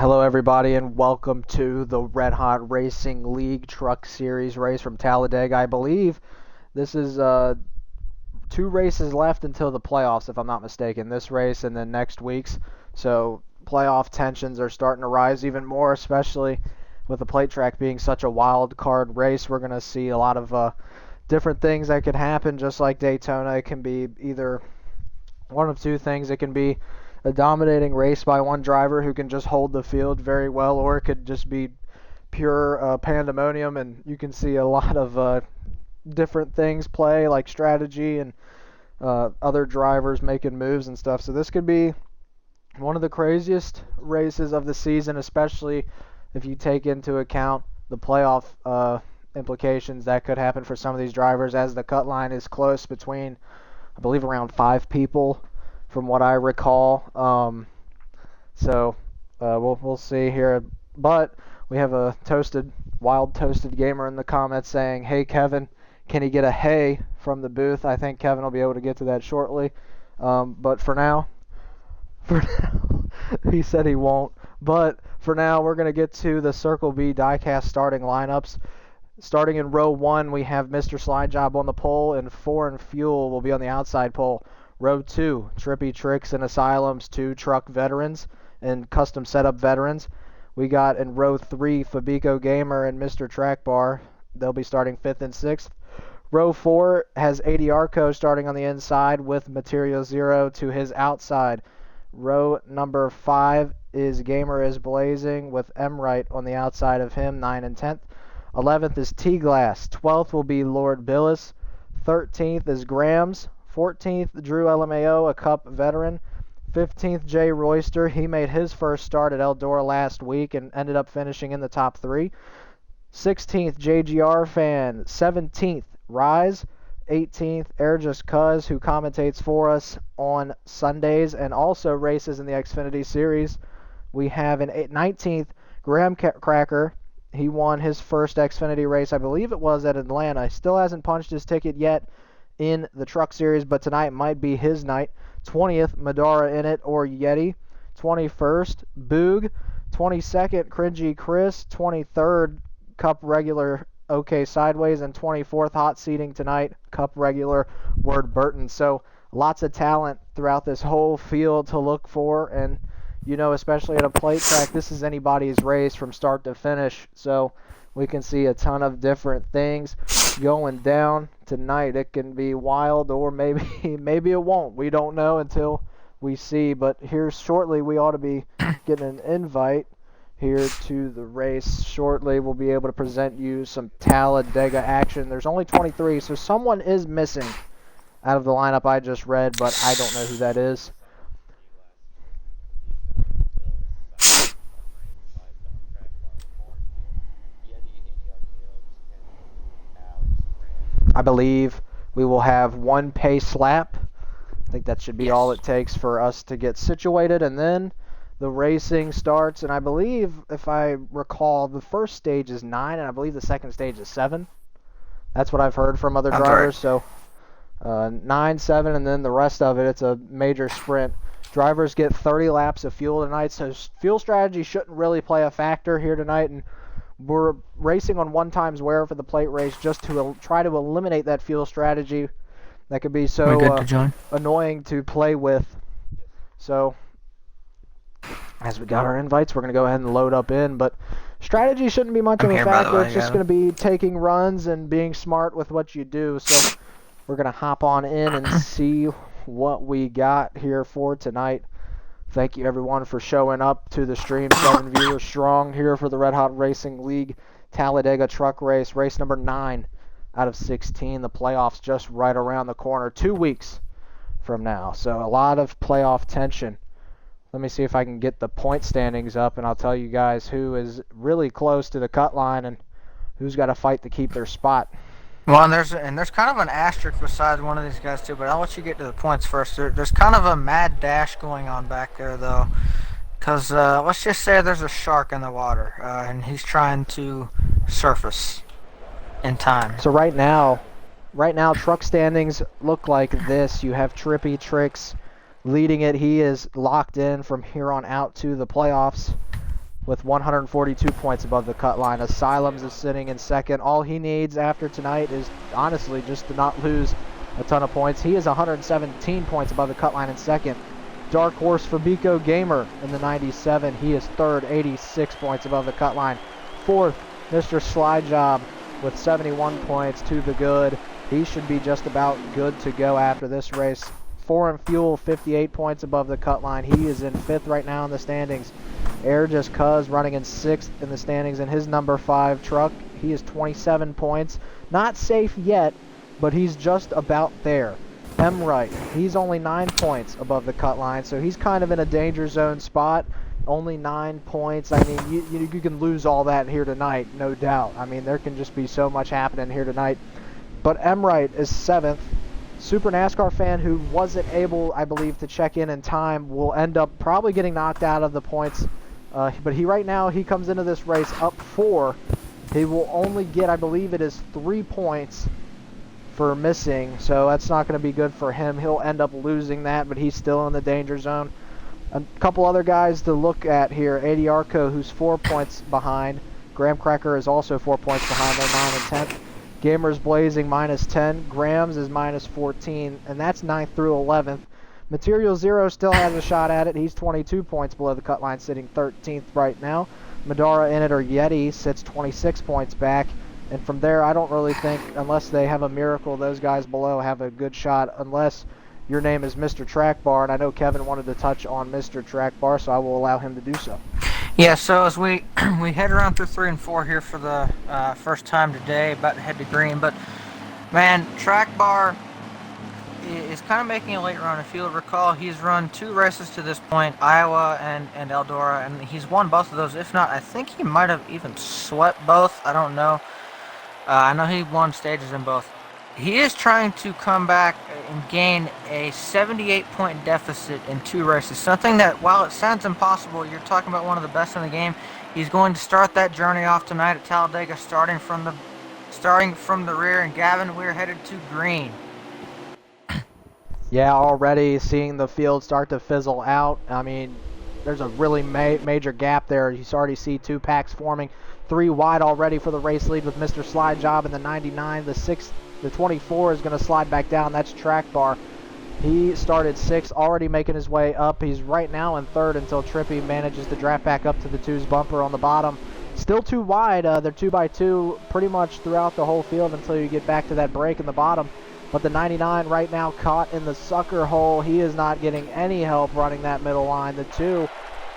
Hello everybody and welcome to the Red Hot Racing League Truck Series race from Talledega. I believe this is two races left until the playoffs, if I'm not mistaken. This race and then next week's. So playoff tensions are starting to rise even more, especially with the plate track being such a wild card race. We're going to see a lot of different things that could happen, just like Daytona. It can be either one of two things. It can be a dominating race by one driver who can just hold the field very well, or it could just be pure pandemonium, and you can see a lot of different things play, like strategy and other drivers making moves and stuff. So this could be one of the craziest races of the season, especially if you take into account the playoff implications that could happen for some of these drivers, as the cut line is close between, I believe, around 5 people from what I recall. We'll see here. But we have a wild toasted gamer in the comments saying, "Hey Kevin, can he get a hey from the booth?" I think Kevin will be able to get to that shortly. But for now, he said he won't. But for now, we're going to get to the Circle B diecast starting lineups. Starting in row 1, we have Mr. Slide Job on the pole, and Foreign Fuel will be on the outside pole. Row 2, Trippy Tricks and Asylum's 2 truck veterans and custom setup veterans. We got in row 3, Fabico Gamer and Mr. Track Bar. They'll be starting 5th and 6th. Row 4 has ADR Co. starting on the inside with Material Zero to his outside. Row number 5 is Gamer is Blazing with M-Right on the outside of him, 9 and 10th. 11th is T-Glass. 12th will be Lord Billis. 13th is Grams. 14th, Drew LMAO, a Cup veteran. 15th, Jay Royster. He made his first start at Eldora last week and ended up finishing in the top 3. 16th, JGR Fan. 17th, Rise. 18th, Air Just Cuz, who commentates for us on Sundays and also races in the Xfinity Series. We have an 19th, Graham Cracker. He won his first Xfinity race, I believe it was at Atlanta. He still hasn't punched his ticket yet in the Truck Series, but tonight might be his night. 20th, Madara In It or Yeti. 21st, Boog. 22nd, Cringy Chris. 23rd, Cup regular OK Sideways. And 24th, hot seating tonight, Cup regular Word Burton. So lots of talent throughout this whole field to look for, and especially at a plate track, this is anybody's race from start to finish. So we can see a ton of different things going down tonight. It can be wild, or maybe it won't. We don't know until we see. But here shortly, we ought to be getting an invite here to the race. Shortly, we'll be able to present you some Talledega action. There's only 23, so someone is missing out of the lineup I just read, but I don't know who that is. I believe we will have one pace lap. I think that should be all it takes for us to get situated, and then the racing starts. And I believe, if I recall, the first stage is 9, and I believe the second stage is 7. That's what I've heard from other drivers. So 9, 7, and then the rest of it, it's a major sprint. Drivers get 30 laps of fuel tonight, so fuel strategy shouldn't really play a factor here tonight. And we're racing on 1 times wear for the plate race, just to try to eliminate that fuel strategy that could be so annoying to play with. So as we got our invites, we're going to go ahead and load up in. But strategy shouldn't be much of a factor. It's just going to be taking runs and being smart with what you do. So we're going to hop on in and see what we got here for tonight. Thank you, everyone, for showing up to the stream. 7 viewers strong here for the Red Hot Racing League Talledega Truck Race. Race number 9 out of 16. The playoffs just right around the corner, 2 weeks from now. So a lot of playoff tension. Let me see if I can get the point standings up, and I'll tell you guys who is really close to the cut line and who's got to fight to keep their spot. Well, and there's kind of an asterisk beside one of these guys too, but I'll let you get to the points first. There's kind of a mad dash going on back there though, because let's just say there's a shark in the water, and he's trying to surface in time. So right now truck standings look like this. You have Trippy Tricks leading it. He is locked in from here on out to the playoffs. with 142 points above the cut line. Asylums is sitting in second. All he needs after tonight is honestly just to not lose a ton of points. He is 117 points above the cut line in second. Dark Horse Fabico Gamer in the 97. He is third, 86 points above the cut line. Fourth, Mr. Slide Job with 71 points to the good. He should be just about good to go after this race. Foreign Fuel, 58 points above the cut line. He is in fifth right now in the standings. Air Just Cuz running in sixth in the standings in his number 5 truck. He is 27 points. Not safe yet, but he's just about there. M. Wright, he's only 9 points above the cut line, so he's kind of in a danger zone spot. Only 9 points. I mean, you can lose all that here tonight, no doubt. I mean, there can just be so much happening here tonight. But M. Wright is 7th. Super NASCAR fan who wasn't able, I believe, to check in time will end up probably getting knocked out of the points. But right now, he comes into this race up 4. He will only get, I believe it is 3 points for missing, so that's not going to be good for him. He'll end up losing that, but he's still in the danger zone. A couple other guys to look at here. Adi Arco, who's 4 points behind. Graham Cracker is also 4 points behind. They're 9 and 10th. Gamers Blazing minus 10. Grams is minus 14, and that's 9th through 11th. Material Zero still has a shot at it. He's 22 points below the cut line, sitting 13th right now. Madara In It or Yeti sits 26 points back. And from there, I don't really think, unless they have a miracle, those guys below have a good shot, unless your name is Mr. Track Bar. And I know Kevin wanted to touch on Mr. Track Bar, so I will allow him to do so. Yeah, so as we head around through 3 and 4 here for the first time today, about to head to green. But, man, Track Bar is kind of making a late run. If you'll recall, he's run 2 races to this point, Iowa and Eldora, and he's won both of those. If not, I think he might have even swept both. I don't know. I know he won stages in both. He is trying to come back and gain a 78-point deficit in 2 races. Something that, while it sounds impossible, you're talking about one of the best in the game. He's going to start that journey off tonight at Talledega, starting from the rear. And Gavin, we're headed to green. Yeah, already seeing the field start to fizzle out. I mean, there's a really major gap there. You already see 2 packs forming. 3 wide already for the race lead with Mr. Slide Job in the 99. The 24 is going to slide back down. That's Track Bar. He started 6, already making his way up. He's right now in 3rd until Trippy manages to draft back up to the 2's bumper on the bottom. Still too wide. They're 2x2 pretty much throughout the whole field until you get back to that break in the bottom. But the 99 right now caught in the sucker hole. He is not getting any help running that middle line. The 2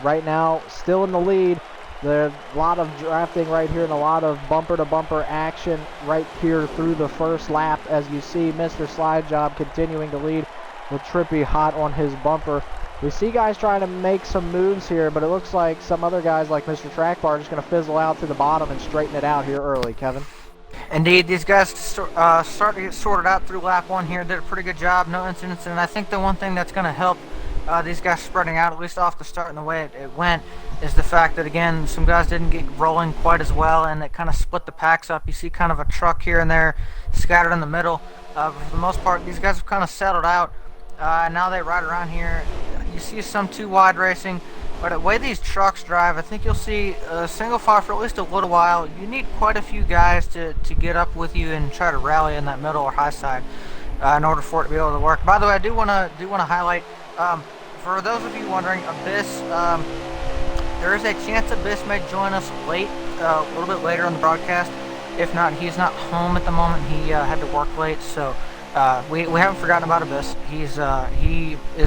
right now still in the lead. There's a lot of drafting right here and a lot of bumper-to-bumper action right here through the first lap. As you see, Mr. Slide Job continuing to lead with Trippy hot on his bumper. We see guys trying to make some moves here, but it looks like some other guys like Mr. Track Bar are just going to fizzle out to the bottom and straighten it out here early, Kevin. Indeed, these guys start to get sorted out through lap 1 here. Did a pretty good job, no incidents. And I think the one thing that's going to help these guys spreading out, at least off the start and the way it went, is the fact that, again, some guys didn't get rolling quite as well, and it kind of split the packs up. You see kind of a truck here and there scattered in the middle. But for the most part, these guys have kind of settled out. Now they ride around here. You see some 2 wide racing, but the way these trucks drive, I think you'll see a single file for at least a little while. You need quite a few guys to get up with you and try to rally in that middle or high side in order for it to be able to work. By the way, I do want to highlight, for those of you wondering, Abyss, there is a chance Abyss may join us late, a little bit later on the broadcast. If not, he's not home at the moment. He had to work late, so we haven't forgotten about Abyss. He is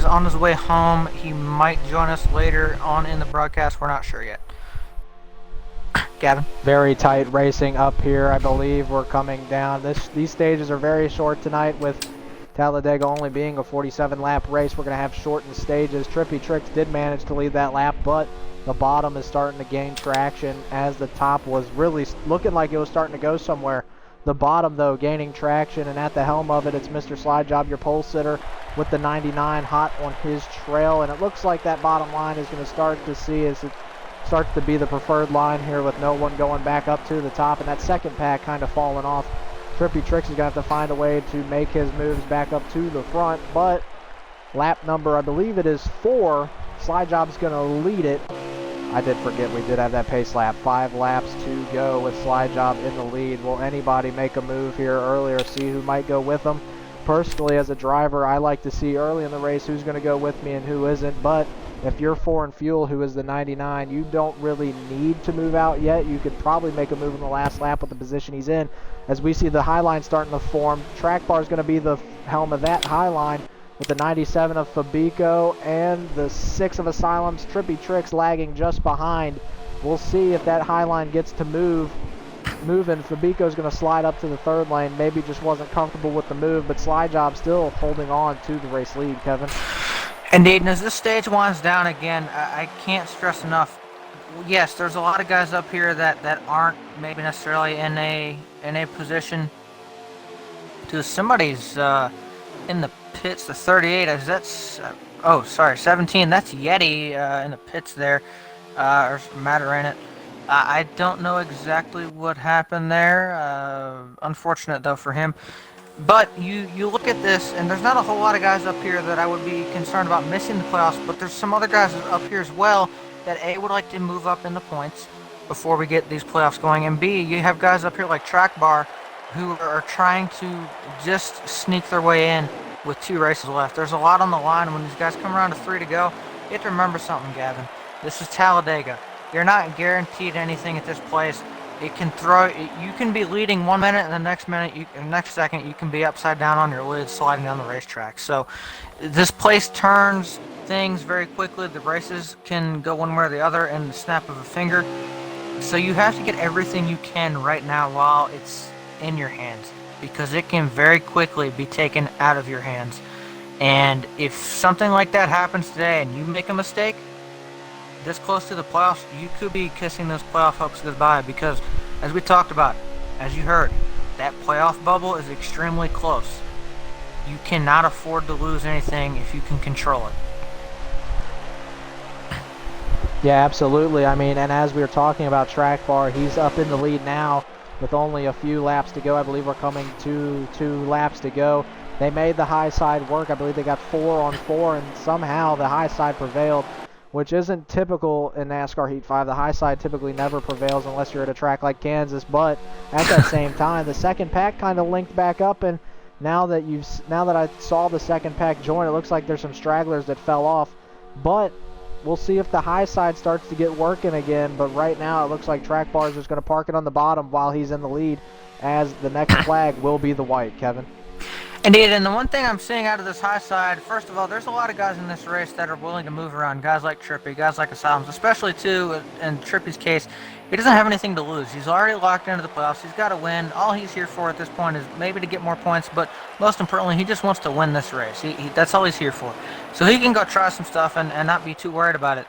on his way home. He might join us later on in the broadcast. We're not sure yet. Gavin? Very tight racing up here. I believe we're coming down. These stages are very short tonight with Talledega only being a 47-lap race. We're going to have shortened stages. Trippy Tricks did manage to lead that lap, but the bottom is starting to gain traction as the top was really looking like it was starting to go somewhere. The bottom, though, gaining traction, and at the helm of it, it's Mr. Slide Job, your pole sitter, with the 99 hot on his trail, and it looks like that bottom line is going to start to see as it starts to be the preferred line here with no one going back up to the top, and that second pack kind of falling off. Trippy Tricks is going to have to find a way to make his moves back up to the front, but lap number, I believe it is 4, Slide Job's going to lead it. I did forget we did have that pace lap. 5 laps to go with Slide Job in the lead. Will anybody make a move here earlier, see who might go with them? Personally, as a driver, I like to see early in the race who's going to go with me and who isn't. But if you're Foreign Fuel, who is the 99, you don't really need to move out yet. You could probably make a move in the last lap with the position he's in. As we see the high line starting to form, Track Bar is going to be the helm of that high line, with the 97 of Fabico and the 6 of Asylum's Trippy Tricks lagging just behind. We'll see if that high line gets to moving. Fabico's going to slide up to the third lane. Maybe just wasn't comfortable with the move, but Slide Job still holding on to the race lead, Kevin. Indeed, and as this stage winds down again, I can't stress enough, yes, there's a lot of guys up here that aren't maybe necessarily in a position to somebody's in the pits, the 38, as that's, 17, that's Yeti in the pits there, or matter in it. I don't know exactly what happened there, unfortunate though for him. But you look at this, and there's not a whole lot of guys up here that I would be concerned about missing the playoffs, but there's some other guys up here as well that A, would like to move up in the points before we get these playoffs going, and B, you have guys up here like Track Bar who are trying to just sneak their way in with 2 races left. There's a lot on the line, and when these guys come around to 3 to go, you have to remember something, Gavin. This is Talledega. You're not guaranteed anything at this place. It can throw. You can be leading 1 minute, and the next second, you can be upside down on your lid, sliding down the racetrack. So, this place turns things very quickly. The races can go one way or the other in the snap of a finger. So you have to get everything you can right now while it's in your hands, because it can very quickly be taken out of your hands. And if something like that happens today, and you make a mistake this close to the playoffs, you could be kissing those playoff hopes goodbye, because as we talked about, as you heard, that playoff bubble is extremely close. You cannot afford to lose anything if you can control it. Yeah, absolutely. I mean, and as we were talking about Track Bar, he's up in the lead now with only a few laps to go. I believe we're coming to 2 laps to go. They made the high side work. I believe they got 4 on 4, and somehow the high side prevailed, which isn't typical in NASCAR Heat 5. The high side typically never prevails unless you're at a track like Kansas, but at that same time, the second pack kind of linked back up, and now that I saw the second pack join, it looks like there's some stragglers that fell off, but we'll see if the high side starts to get working again. But right now, it looks like Track Bar is just going to park it on the bottom while he's in the lead, as the next flag will be the white, Kevin. Indeed, and the one thing I'm seeing out of this high side, first of all, there's a lot of guys in this race that are willing to move around. Guys like Trippy, guys like Asylums, especially too, in Trippy's case, he doesn't have anything to lose. He's already locked into the playoffs. He's got to win. All he's here for at this point is maybe to get more points, but most importantly, he just wants to win this race. That's all he's here for. So he can go try some stuff and not be too worried about it.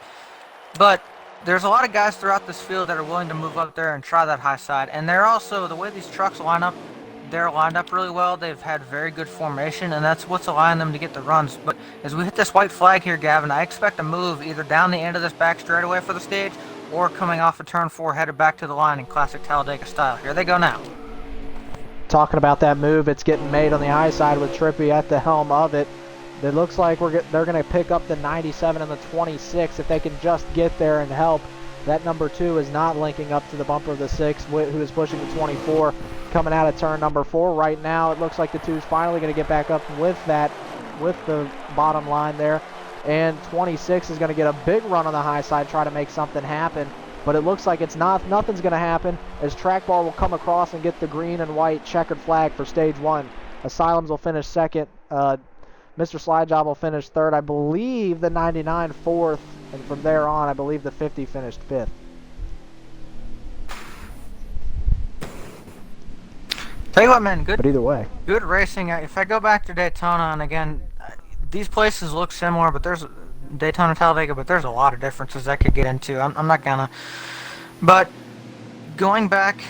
But there's a lot of guys throughout this field that are willing to move up there and try that high side. And they're also, the way these trucks line up, they're lined up really well. They've had very good formation, and that's what's allowing them to get the runs. But as we hit this white flag here, Gavin, I expect a move either down the end of this back straightaway for the stage or coming off of turn 4 headed back to the line in classic Talledega style. Here they go now. Talking about that move, it's getting made on the high side with Trippy at the helm of it. It looks like they're going to pick up the 97 and the 26 if they can just get there and help. That number 2 is not linking up to the bumper of the 6, who is pushing the 24. Coming out of turn number 4 right now, it looks like the 2 is finally going to get back up with the bottom line there. And 26 is going to get a big run on the high side, try to make something happen. But it looks like nothing's going to happen, as Track Bar will come across and get the green and white checkered flag for stage 1. Asylums will finish second. Mr. Slide Job will finish third. I believe the 99 fourth, and from there on, I believe the 50 finished fifth. Tell you what, man, But either way, good racing. If I go back to Daytona, and again, these places look similar, but there's Daytona, Talledega, but there's a lot of differences I could get into. I'm not gonna. But going back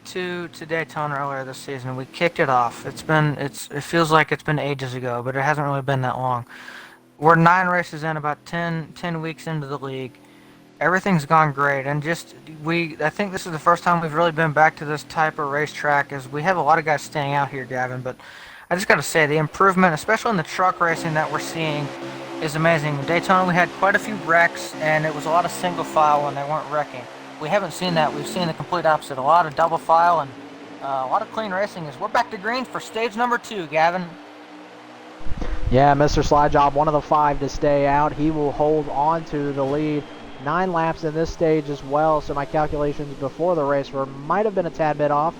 to Daytona earlier this season, we kicked it off. It feels like it's been ages ago, but it hasn't really been that long. We're 9 races in, about 10 weeks into the league. Everything's gone great, and I think this is the first time we've really been back to this type of racetrack, as we have a lot of guys staying out here, Gavin, but I just got to say, the improvement, especially in the truck racing that we're seeing, is amazing. In Daytona, we had quite a few wrecks, and it was a lot of single file when they weren't wrecking. We haven't seen that. We've seen the complete opposite. A lot of double file and a lot of clean racing. As we're back to green for stage number 2, Gavin. Yeah, Mr. Slide Job, one of the 5 to stay out. He will hold on to the lead. 9 laps in this stage as well, so my calculations before the race might have been a tad bit off,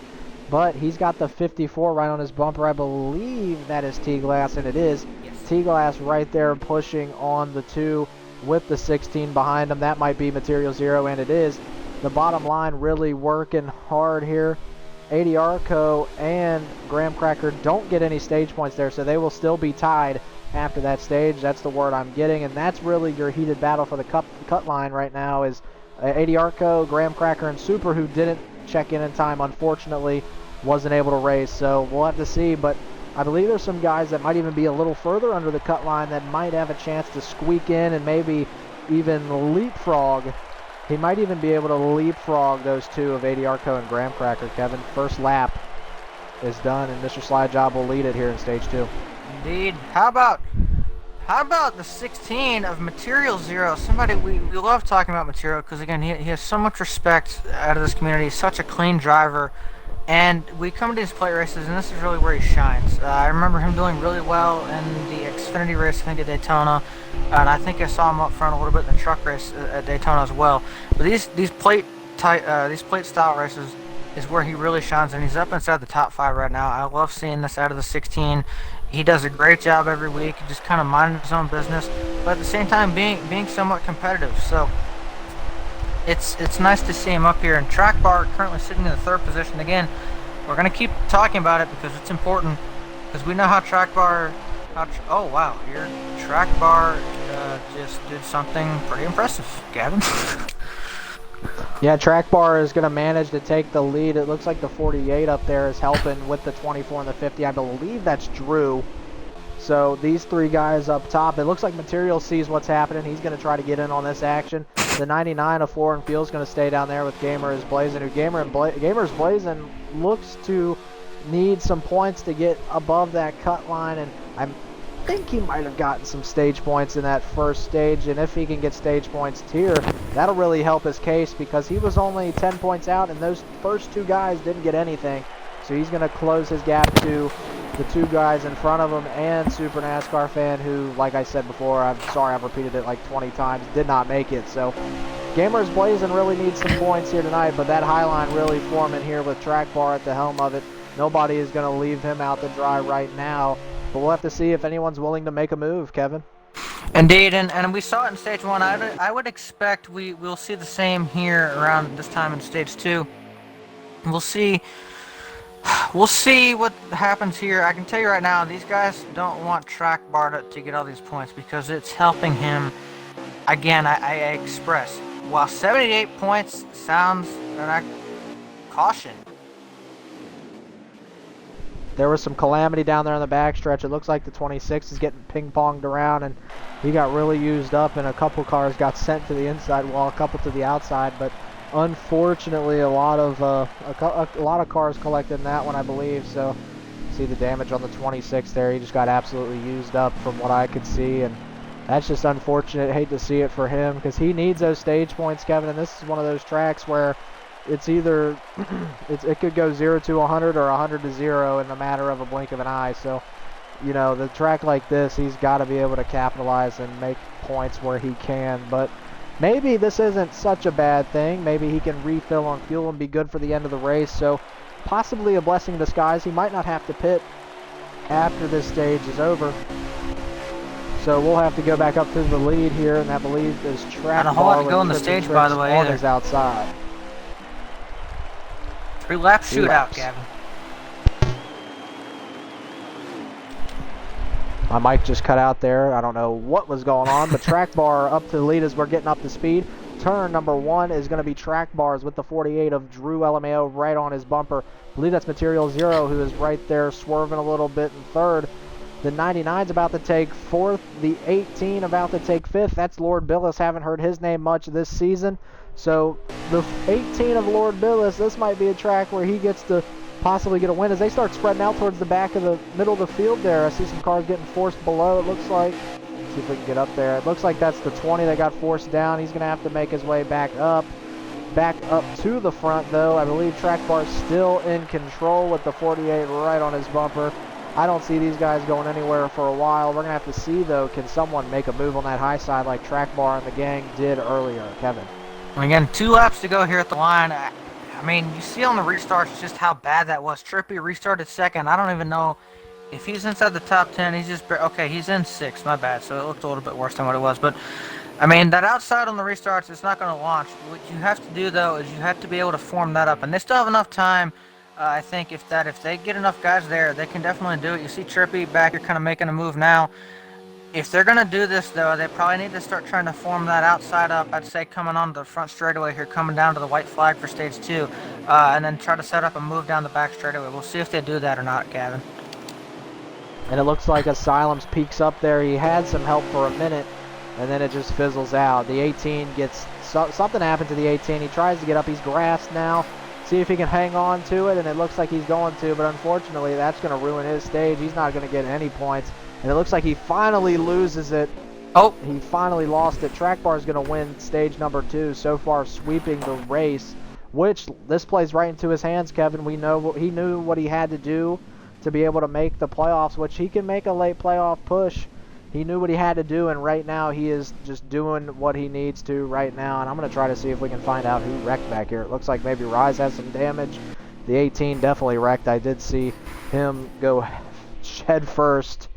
but he's got the 54 right on his bumper. I believe that is T-Glass, and it is. Yes. T-Glass right there pushing on the 2 with the 16 behind him. That might be Material Zero, and it is. The bottom line really working hard here. ADRCO and Graham Cracker don't get any stage points there, so they will still be tied after that stage. That's the word I'm getting, and that's really your heated battle for the cut line right now is ADRCO, Graham Cracker, and Super, who didn't check in time, unfortunately, wasn't able to race. So we'll have to see, but I believe there's some guys that might even be a little further under the cut line that might have a chance to squeak in and maybe even leapfrog. He might even be able to leapfrog those 2 of ADRCO and Graham Cracker, Kevin. First lap is done, and Mr. Slide Job will lead it here in stage 2. Indeed. How about the 16 of Material Zero? Somebody we love talking about Material because, again, he has so much respect out of this community. He's such a clean driver. And we come to these plate races, and this is really where he shines. I remember him doing really well in the Xfinity race, I think, at Daytona. And I think I saw him up front a little bit in the truck race at Daytona as well. But these plate style races is where he really shines, and he's up inside the top 5 right now. I love seeing this out of the 16. He does a great job every week, just kind of minding his own business, but at the same time being somewhat competitive. So it's nice to see him up here. And Track Bar currently sitting in the 3rd position. Again, we're going to keep talking about it because it's important, because we know how Track Bar... oh, wow, here Track Bar just did something pretty impressive, Gavin. Yeah, Track Bar is going to manage to take the lead. It looks like the 48 up there is helping with the 24 and the 50. I believe that's Drew. So these 3 guys up top, it looks like Material sees what's happening. He's going to try to get in on this action. The 99 of Floor and Fuel is going to stay down there with Gamer is Blazing. Who Gamer's Blazing looks to need some points to get above that cut line, and I think he might have gotten some stage points in that first stage, and if he can get stage points here, that'll really help his case, because he was only 10 points out, and those first 2 guys didn't get anything. So he's going to close his gap to the 2 guys in front of him and Super NASCAR Fan, who, like I said before, I'm sorry I've repeated it like 20 times, did not make it. So Gamers Blazing really needs some points here tonight, but that high line really forming here with Track Bar at the helm of it. Nobody is going to leave him out to dry right now, but we'll have to see if anyone's willing to make a move, Kevin. Indeed, and we saw it in stage 1. I would expect we'll see the same here around this time in stage 2. We'll see what happens here. I can tell you right now, these guys don't want Track Bar to get all these points because it's helping him. Again, I express, while 78 points sounds like caution. There was some calamity down there on the backstretch. It looks like the 26 is getting ping-ponged around, and he got really used up, and a couple cars got sent to the inside wall, a couple to the outside, but unfortunately a lot of cars collected in that one, I believe. So see the damage on the 26 there. He just got absolutely used up from what I could see, and that's just unfortunate. Hate to see it for him because he needs those stage points, Kevin, and this is one of those tracks where it's either it could go 0 to 100 or 100 to 0 in the matter of a blink of an eye. So, you know, the track like this, he's got to be able to capitalize and make points where he can. But maybe this isn't such a bad thing. Maybe he can refill on fuel and be good for the end of the race. So possibly a blessing in disguise. He might not have to pit after this stage is over. So we'll have to go back up to the lead here, and I believe is Track Bar. Not a whole lot to go on the stage, by the way, on his outside. 3-lap shootout, Gavin. My mic just cut out there. I don't know what was going on, but Track Bar up to the lead as we're getting up to speed. Turn number 1 is going to be Track Bars with the 48 of Drew LMAO right on his bumper. I believe that's Material Zero, who is right there swerving a little bit in 3rd. The 99's about to take 4th. The 18 about to take 5th. That's Lord Billis. Haven't heard his name much this season. So the 18 of Lord Billis, this might be a track where he gets to possibly get a win as they start spreading out towards the back of the middle of the field there. I see some cars getting forced below, it looks like. See if we can get up there. It looks like that's the 20 that got forced down. He's going to have to make his way back up to the front, though. I believe Track Bar's still in control with the 48 right on his bumper. I don't see these guys going anywhere for a while. We're going to have to see, though, can someone make a move on that high side like Track Bar and the gang did earlier, Kevin? Again, 2 laps to go here at the line. I mean, you see on the restarts just how bad that was. Trippy restarted second. I don't even know if he's inside the top 10. He's just, okay, he's in 6th, my bad. So it looked a little bit worse than what it was. But, I mean, that outside on the restarts, it's not going to launch. What you have to do, though, is you have to be able to form that up. And they still have enough time. I think if they get enough guys there, they can definitely do it. You see Trippy back here kind of making a move now. If they're going to do this, though, they probably need to start trying to form that outside up, I'd say coming on the front straightaway here, coming down to the white flag for stage 2, and then try to set up a move down the back straightaway. We'll see if they do that or not, Gavin. And it looks like Asylum's peaks up there. He had some help for a minute, and then it just fizzles out. The 18 gets... something happened to the 18. He tries to get up. He's grasped now. See if he can hang on to it, and it looks like he's going to, but unfortunately that's going to ruin his stage. He's not going to get any points, and it looks like he finally loses it. Oh, he finally lost it. Track Bar is going to win stage number 2, so far sweeping the race, which this plays right into his hands, Kevin. We know he knew what he had to do to be able to make the playoffs, which he can make a late playoff push. He knew what he had to do, and right now he is just doing what he needs to right now. And I'm going to try to see if we can find out who wrecked back here. It looks like maybe Rise has some damage. The 18 definitely wrecked. I did see him go head first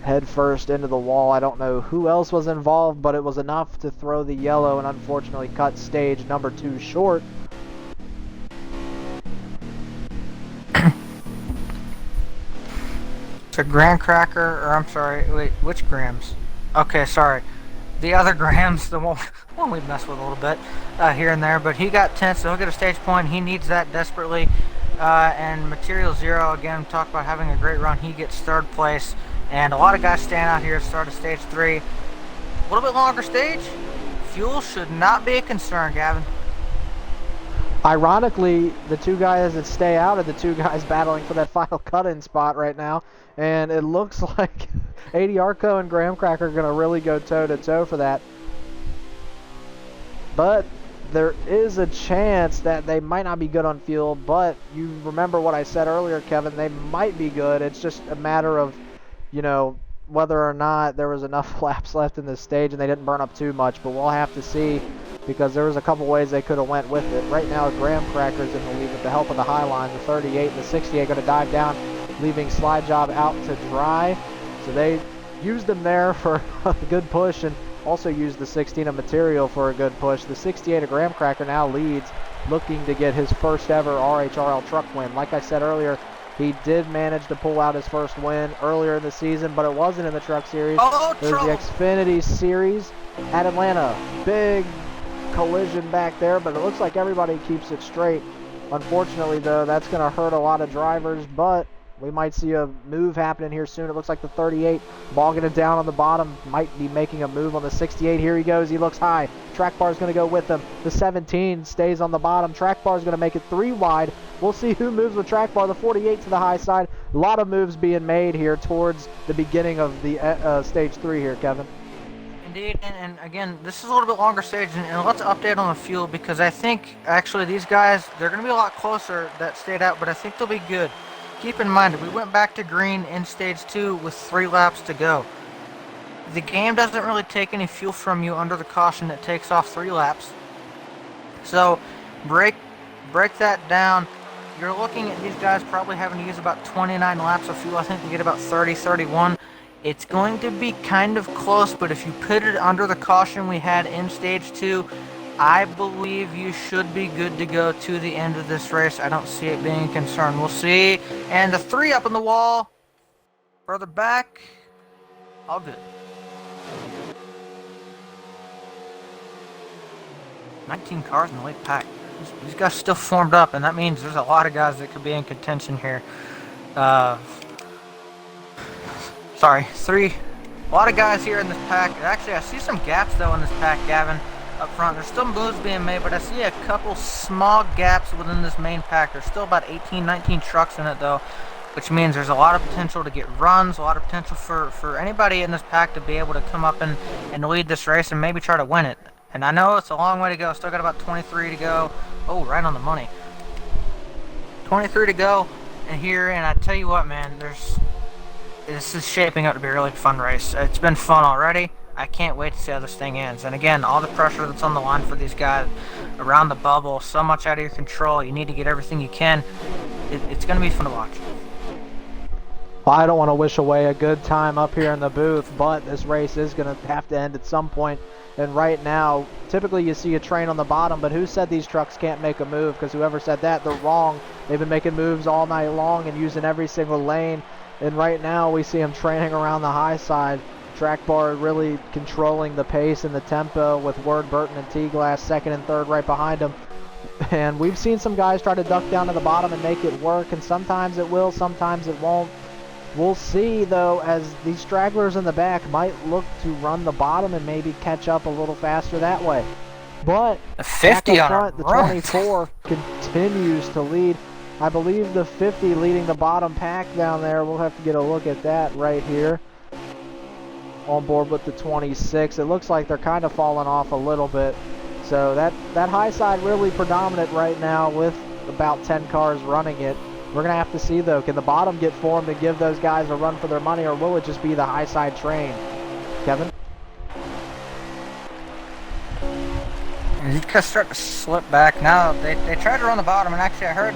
into the wall. I don't know who else was involved, but it was enough to throw the yellow and unfortunately cut stage number 2 short. So Graham Cracker, or I'm sorry, wait, which Grahams? Okay, sorry. The other Grahams, the one we messed with a little bit here and there, but he got 10th, so he'll get a stage point. He needs that desperately. And Material Zero, again, talk about having a great run. He gets 3rd place. And a lot of guys stand out here at the start of stage 3. A little bit longer stage. Fuel should not be a concern, Gavin. Ironically, the 2 guys that stay out are the 2 guys battling for that final cut-in spot right now. And it looks like 80 Arco and Graham Cracker are going to really go toe-to-toe for that. But there is a chance that they might not be good on fuel. But you remember what I said earlier, Kevin. They might be good. It's just a matter of, you know, whether or not there was enough laps left in this stage and they didn't burn up too much. But we'll have to see, because there was a couple ways they could have went with it. Right now, Graham Cracker's in the lead with the help of the high line. The 38 and the 68 going to dive down, leaving Slide Job out to dry. So they used them there for a good push, and also used the 16 of Material for a good push. The 68 of Graham Cracker now leads, looking to get his first ever RHRL truck win. Like I said earlier, he did manage to pull out his first win earlier in the season, but it wasn't in the Truck Series. Oh, it was the Xfinity Series at Atlanta. Big collision back there, but it looks like everybody keeps it straight. Unfortunately, though, that's going to hurt a lot of drivers, but we might see a move happening here soon. It looks like the 38 bogging it down on the bottom might be making a move on the 68. Here he goes. He looks high. Track Bar's going to go with him. The 17 stays on the bottom. Track Bar's going to make it 3 wide. We'll see who moves with Track Bar. The 48 to the high side. A lot of moves being made here towards the beginning of the stage 3 here, Kevin. Indeed, and again, this is a little bit longer stage, and let's update on the fuel, because I think actually these guys, they're going to be a lot closer that stayed out, but I think they'll be good. Keep in mind, we went back to green in stage 2 with 3 laps to go. The game doesn't really take any fuel from you under the caution. It takes off 3 laps. So break that down. You're looking at these guys probably having to use about 29 laps of fuel. I think they get about 30, 31. It's going to be kind of close, but if you put it under the caution we had in stage 2, I believe you should be good to go to the end of this race. I don't see it being a concern. We'll see. And the 3 up on the wall. Further back. All good. 19 cars in the late pack. These guys still formed up, and that means there's a lot of guys that could be in contention here. Sorry, 3. A lot of guys here in this pack. Actually, I see some gaps, though, in this pack, Gavin, up front. There's still moves being made, but I see a couple small gaps within this main pack. There's still about 18, 19 trucks in it, though. which means there's a lot of potential to get runs, a lot of potential for anybody in this pack to be able to come up and lead this race and maybe try to win it. And I know it's a long way to go. Still got about 23 to go. Oh, right on the money. 23 to go in here, and I tell you what, man, this is shaping up to be a really fun race. It's been fun already. I can't wait to see how this thing ends. And again, all the pressure that's on the line for these guys around the bubble, so much out of your control. You need to get everything you can. It's going to be fun to watch. Well, I don't want to wish away a good time up here in the booth, but this race is going to have to end at some point. And right now, typically you see a train on the bottom, but who said these trucks can't make a move? Because whoever said that, they're wrong. They've been making moves all night long and using every single lane. And right now we see them training around the high side. Track bar really controlling the pace and the tempo with Word, Burton, and T-Glass second and third right behind them. And we've seen some guys try to duck down to the bottom and make it work, and sometimes it will, sometimes it won't. We'll see, though, as these stragglers in the back might look to run the bottom and maybe catch up a little faster that way. But the 50 back up on front, the 24 continues to lead. I believe the 50 leading the bottom pack down there. We'll have to get a look at that right here. On board with the 26. It looks like they're kind of falling off a little bit. So that high side really predominant right now with about 10 cars running it. We're going to have to see, though, can the bottom get formed and give those guys a run for their money, or will it just be the high side train? Kevin? And you guys start to slip back. Now, they tried to run the bottom, and actually I heard,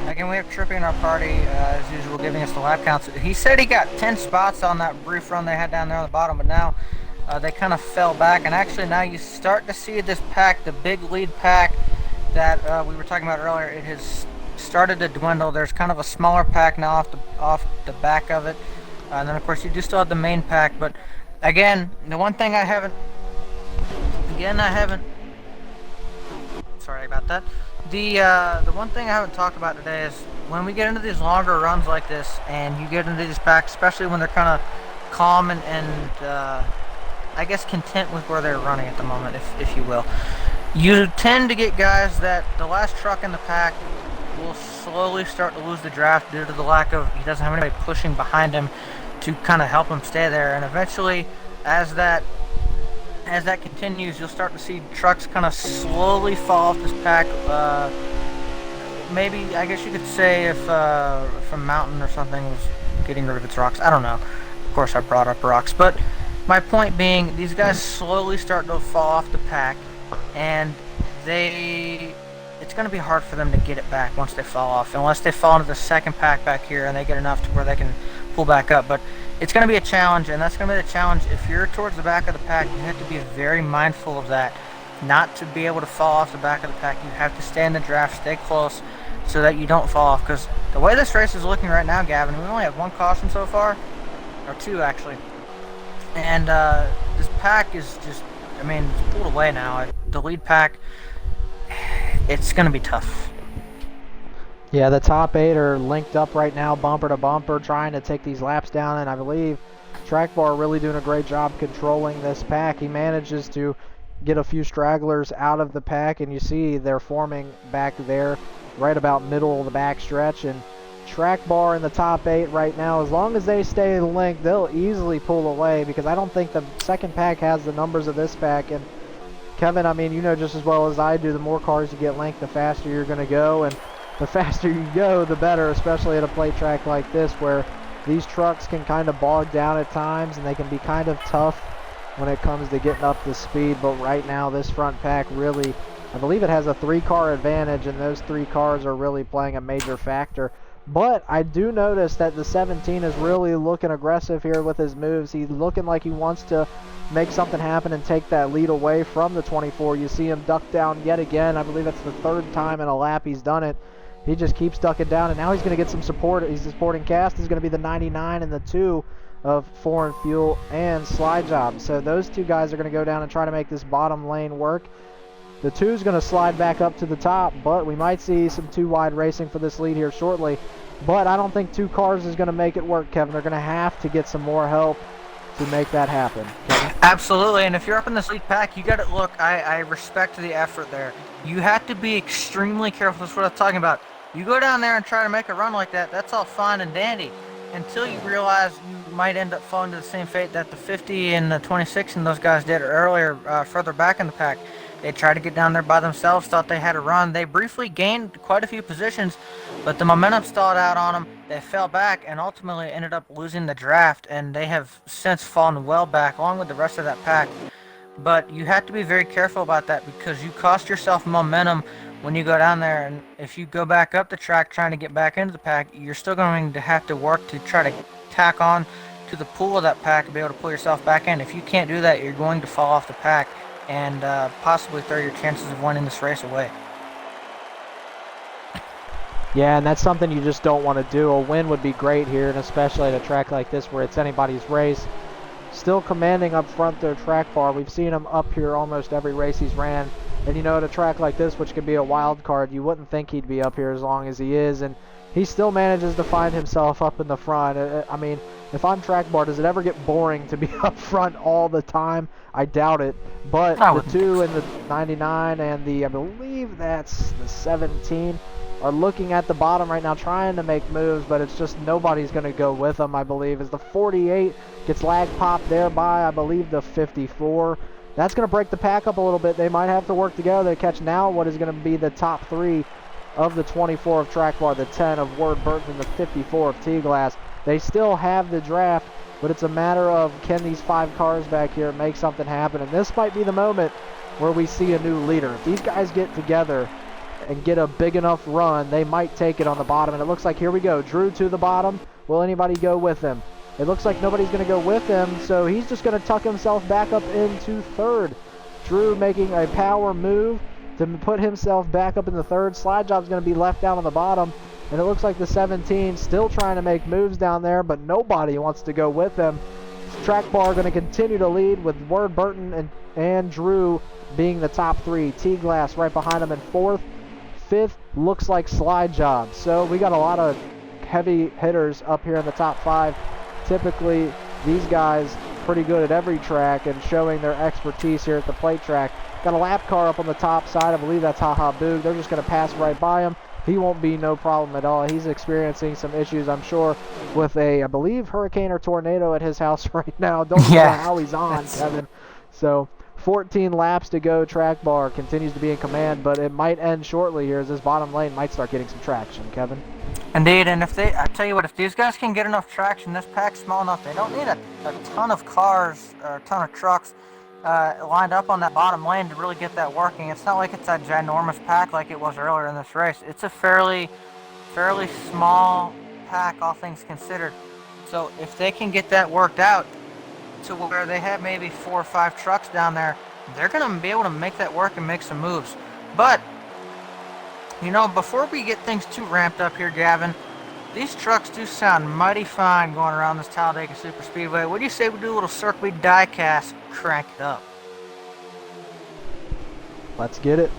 again, we have Trippy in our party, as usual, giving us the lap counts. He said he got 10 spots on that brief run they had down there on the bottom, but now they kind of fell back. And actually now you start to see this pack, the big lead pack that we were talking about earlier, it has started to dwindle. There's kind of a smaller pack now off the back of it. And then, of course, you do still have the main pack. But, again, the one thing I haven't... Sorry about that. The one thing I haven't talked about today is when we get into these longer runs like this and you get into these packs, especially when they're kind of calm and I guess content with where they're running at the moment, if you will, you tend to get guys that the last truck in the pack will slowly start to lose the draft due to the lack of, he doesn't have anybody pushing behind him to kind of help him stay there. And eventually, as that continues, you'll start to see trucks kind of slowly fall off this pack. Maybe, I guess you could say if a mountain or something was getting rid of its rocks. I don't know. Of course, I brought up rocks. But my point being, these guys slowly start to fall off the pack, and it's going to be hard for them to get it back once they fall off, unless they fall into the second pack back here and they get enough to where they can pull back up. But it's going to be a challenge, and that's going to be the challenge. If you're towards the back of the pack, you have to be very mindful of that. Not to be able to fall off the back of the pack, you have to stay in the draft, stay close, so that you don't fall off. Because the way this race is looking right now, Gavin, we only have one caution so far, or two actually. And this pack is just, I mean, it's pulled away now. The lead pack, it's going to be tough. Yeah, the top 8 are linked up right now, bumper to bumper, trying to take these laps down, and I believe Track Bar really doing a great job controlling this pack. He manages to get a few stragglers out of the pack, and you see they're forming back there, right about middle of the back stretch, and Track Bar in the top 8 right now. As long as they stay linked, they'll easily pull away, because I don't think the second pack has the numbers of this pack. And Kevin, I mean, you know just as well as I do, the more cars you get linked, the faster you're going to go, and the faster you go, the better, especially at a plate track like this, where these trucks can kind of bog down at times, and they can be kind of tough when it comes to getting up to speed. But right now, this front pack really, I believe it has a 3-car advantage, and those 3 cars are really playing a major factor. But I do notice that the 17 is really looking aggressive here with his moves. He's looking like he wants to make something happen and take that lead away from the 24. You see him duck down yet again. I believe that's the 3rd time in a lap he's done it. He just keeps ducking down, and now he's going to get some support. He's supporting cast. He's going to be the 99 and the 2 of Foreign Fuel and Slide Job. So those 2 guys are going to go down and try to make this bottom lane work. The 2 is going to slide back up to the top, but we might see some 2-wide racing for this lead here shortly. But I don't think 2 cars is going to make it work, Kevin. They're going to have to get some more help to make that happen. Kevin? Absolutely, and if you're up in this lead pack, you got to look. I respect the effort there. You have to be extremely careful. That's what I'm talking about. You go down there and try to make a run like that, that's all fine and dandy until you realize you might end up falling to the same fate that the 50 and the 26 and those guys did earlier, further back in the pack. They tried to get down there by themselves, thought they had a run. They briefly gained quite a few positions, but the momentum stalled out on them. They fell back and ultimately ended up losing the draft, and they have since fallen well back along with the rest of that pack. But you have to be very careful about that because you cost yourself momentum when you go down there. And if you go back up the track trying to get back into the pack, you're still going to have to work to try to tack on to the pool of that pack and be able to pull yourself back in. If you can't do that, you're going to fall off the pack and possibly throw your chances of winning this race away. Yeah, and that's something you just don't want to do. A win would be great here, and especially at a track like this where it's anybody's race. Still commanding up front their track bar. We've seen him up here almost every race he's ran. And you know, at a track like this, which could be a wild card, you wouldn't think he'd be up here as long as he is. And he still manages to find himself up in the front. I mean, if I'm track bar, does it ever get boring to be up front all the time? I doubt it. But the 2 and the 99 and the, I believe that's the 17, are looking at the bottom right now trying to make moves, but it's just nobody's going to go with them, I believe, as the 48 gets lag popped there by, I believe, the 54. That's going to break the pack up a little bit. They might have to work together to catch now what is going to be the top 3 of the 24 of track bar, the 10 of Ward Burton, and the 54 of T-Glass. They still have the draft, but it's a matter of can these 5 cars back here make something happen, and this might be the moment where we see a new leader. If these guys get together and get a big enough run, they might take it on the bottom. And it looks like, here we go, Drew to the bottom. Will anybody go with him? It looks like nobody's going to go with him, so he's just going to tuck himself back up into third. Drew making a power move to put himself back up in the third. Slide Job's going to be left down on the bottom, and it looks like the 17 still trying to make moves down there, but nobody wants to go with him. Track bar going to continue to lead with Ward Burton and Drew being the top 3. T-Glass right behind him in fourth. Fifth looks like Slide Job. So we got a lot of heavy hitters up here in the top 5. Typically, these guys pretty good at every track and showing their expertise here at the plate track. Got a lap car up on the top side. I believe that's Haha Boog. They're just going to pass right by him. He won't be no problem at all. He's experiencing some issues, I'm sure, with a, I believe, hurricane or tornado at his house right now. Don't know how he's on, Kevin. So 14 laps to go. Track bar continues to be in command, but it might end shortly here as this bottom lane might start getting some traction, Kevin. Indeed, and I tell you what, if these guys can get enough traction, this pack's small enough, they don't need a ton of cars or a ton of trucks lined up on that bottom lane to really get that working. It's not like it's a ginormous pack like it was earlier in this race. It's a fairly small pack, all things considered. So if they can get that worked out to where they have maybe 4 or 5 trucks down there, they're going to be able to make that work and make some moves. But you know, before we get things too ramped up here, Gavin, these trucks do sound mighty fine going around this Talledega Super Speedway. What do you say we do a little Circle B diecast, crank it up? Let's get it.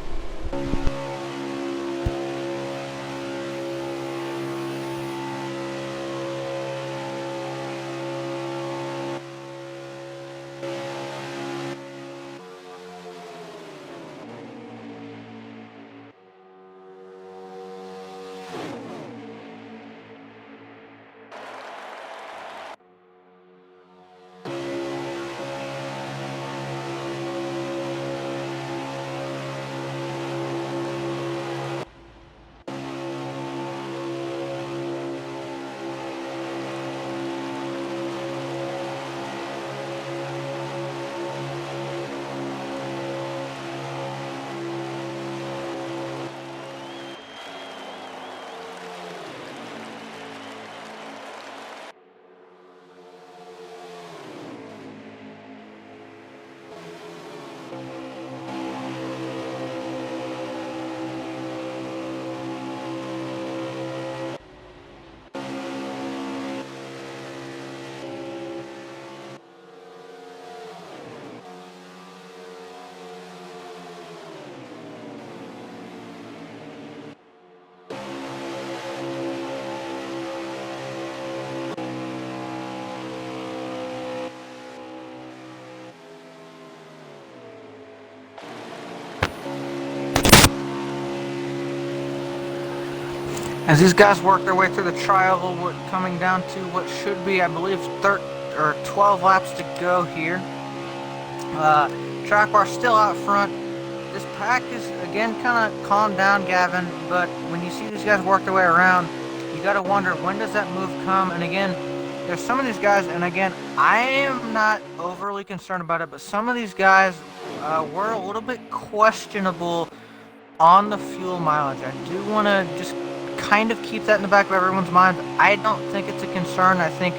As these guys work their way through the trial, coming down to what should be, I believe, 12 laps to go here. Track bar still out front. This pack is, again, kind of calmed down, Gavin, but when you see these guys work their way around, you got to wonder, when does that move come? And again, there's some of these guys, and again, I am not overly concerned about it, but some of these guys were a little bit questionable on the fuel mileage. I do want to just kind of keep that in the back of everyone's mind. I don't think it's a concern. I think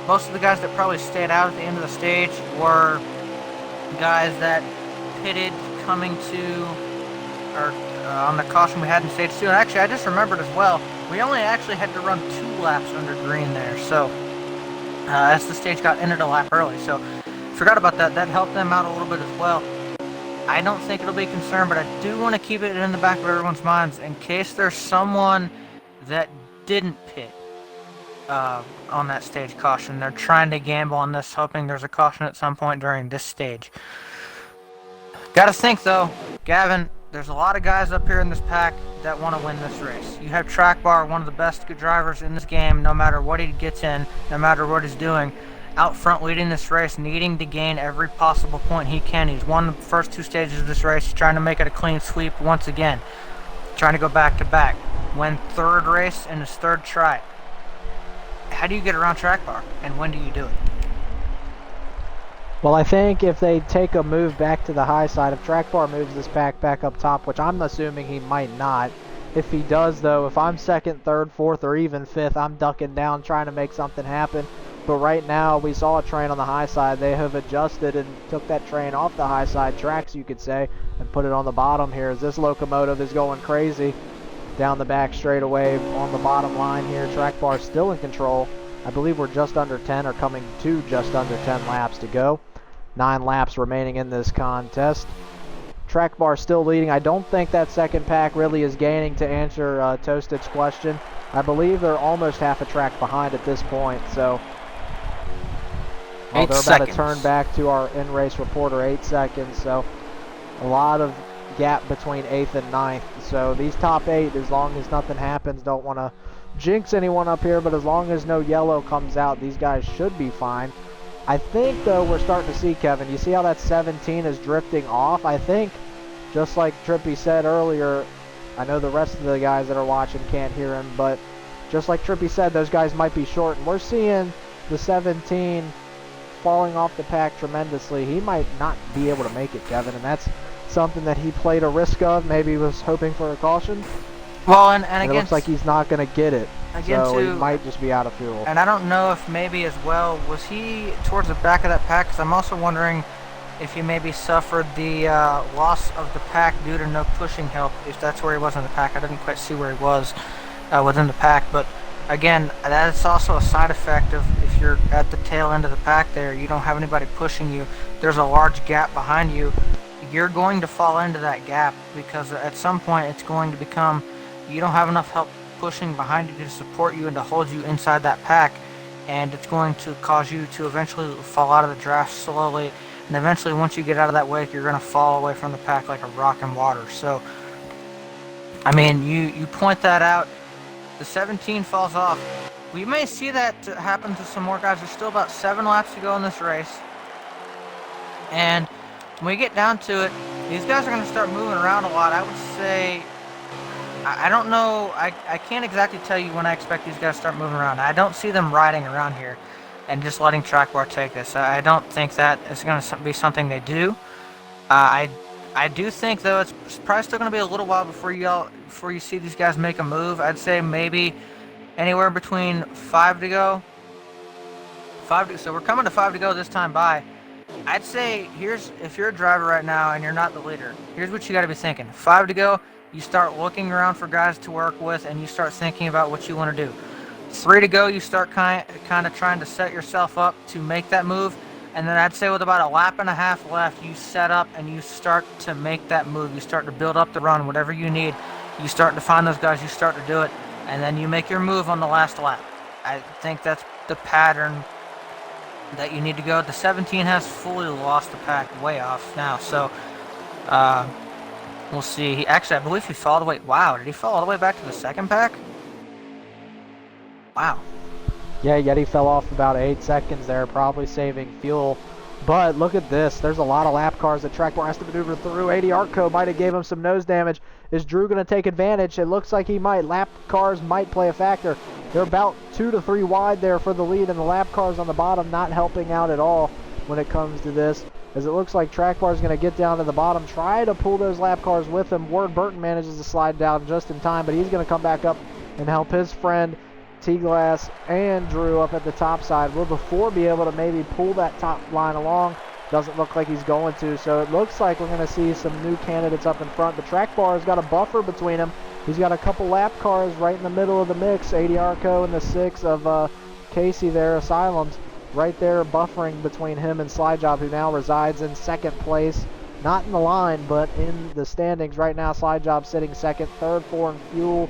most of the guys that probably stayed out at the end of the stage were guys that pitted coming to, or on the caution we had in stage 2. And actually, I just remembered as well, we only actually had to run 2 laps under green there. So as the stage got ended a lap early. So forgot about that. That helped them out a little bit as well. I don't think it'll be a concern, but I do want to keep it in the back of everyone's minds in case there's someone that didn't pit on that stage caution. They're trying to gamble on this, hoping there's a caution at some point during this stage. Gotta think though, Gavin, there's a lot of guys up here in this pack that want to win this race. You have Track Bar, one of the best drivers in this game, no matter what he gets in, no matter what he's doing, out front leading this race, needing to gain every possible point he can. He's won the first 2 stages of this race. He's trying to make it a clean sweep once again, trying to go back to back, win 3rd race in his 3rd try. How do you get around Track Bar, and when do you do it? Well, I think if they take a move back to the high side, if Track Bar moves this pack back up top, which I'm assuming he might not, if he does though, if I'm 2nd, 3rd, 4th, or even 5th, I'm ducking down trying to make something happen. But right now, we saw a train on the high side. They have adjusted and took that train off the high side tracks, you could say, and put it on the bottom here. As this locomotive is going crazy down the back straightaway on the bottom line here. Track Bar still in control. I believe we're just under 10, or coming to just under 10 laps to go. 9 laps remaining in this contest. Track Bar still leading. I don't think that second pack really is gaining, to answer Toasted's question. I believe they're almost half a track behind at this point, so... they're about to turn back to our in-race reporter, 8 seconds, so a lot of gap between 8th and 9th. So these top 8, as long as nothing happens, don't want to jinx anyone up here, but as long as no yellow comes out, these guys should be fine. I think, though, we're starting to see, Kevin, you see how that 17 is drifting off? I think, just like Trippy said earlier, I know the rest of the guys that are watching can't hear him, but just like Trippy said, those guys might be short, and we're seeing the 17 falling off the pack tremendously. He might not be able to make it, Kevin, and that's something that he played a risk of. Maybe he was hoping for a caution. Well, and it looks like he's not going to get it. So he might just be out of fuel. And I don't know if maybe as well, was he towards the back of that pack? Because I'm also wondering if he maybe suffered the loss of the pack due to no pushing help, if that's where he was in the pack. I didn't quite see where he was within the pack, but again, that's also a side effect of if you're at the tail end of the pack there, you don't have anybody pushing you, there's a large gap behind you, you're going to fall into that gap, because at some point it's going to become, you don't have enough help pushing behind you to support you and to hold you inside that pack, and it's going to cause you to eventually fall out of the draft slowly, and eventually once you get out of that wake, you're going to fall away from the pack like a rock in water. So, I mean, you point that out, the 17 falls off. We may see that happen to some more guys. There's still about 7 laps to go in this race. And when we get down to it, these guys are going to start moving around a lot. I would say, I don't know, I can't exactly tell you when I expect these guys to start moving around. I don't see them riding around here and just letting Track Bar take this. I don't think that is going to be something they do. I do think, though, it's probably still going to be a little while before you see these guys make a move. I'd say maybe anywhere between 5 to go. So we're coming to 5 to go this time by. I'd say, if you're a driver right now and you're not the leader, here's what you got to be thinking. 5 to go, you start looking around for guys to work with, and you start thinking about what you want to do. 3 to go, you start kind of trying to set yourself up to make that move. And then I'd say with about a lap and a half left, you set up and you start to make that move. You start to build up the run, whatever you need. You start to find those guys, you start to do it, and then you make your move on the last lap. I think that's the pattern that you need to go. The 17 has fully lost the pack way off now, so we'll see. Actually, I believe he fell all the way. Wow, did he fall all the way back to the second pack? Wow. Yeah, Yeti fell off about 8 seconds there, probably saving fuel. But look at this. There's a lot of lap cars that Track Bar has to maneuver through. 80 Arco might have gave him some nose damage. Is Drew going to take advantage? It looks like he might. Lap cars might play a factor. They're about 2 to 3 wide there for the lead, and the lap cars on the bottom not helping out at all when it comes to this. As it looks like Track Bar is going to get down to the bottom, try to pull those lap cars with him. Ward Burton manages to slide down just in time, but he's going to come back up and help his friend T-Glass and Drew up at the top side. Will the 4 be able to maybe pull that top line along? Doesn't look like he's going to, so it looks like we're going to see some new candidates up in front. The Track Bar has got a buffer between him. He's got a couple lap cars right in the middle of the mix. 80 Arco and the 6 of Casey there, Asylums, right there buffering between him and Slide Job, who now resides in second place. Not in the line, but in the standings right now. Slide Job sitting second, third, 4 and Fuel,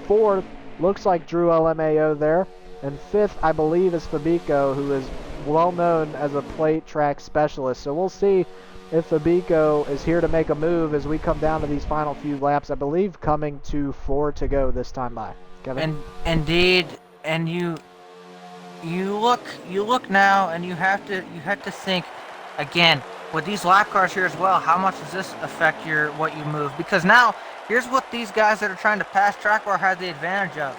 fourth. Looks like Drew LMAO there. And fifth, I believe, is Fabico, who is well known as a plate track specialist. So we'll see if Fabico is here to make a move as we come down to these final few laps. I believe coming to 4 to go this time by. Kevin? And indeed, and you look now, and you have to think again with these lap cars here as well. How much does this affect what you move? Because now here's what these guys that are trying to pass Track Bar have the advantage of.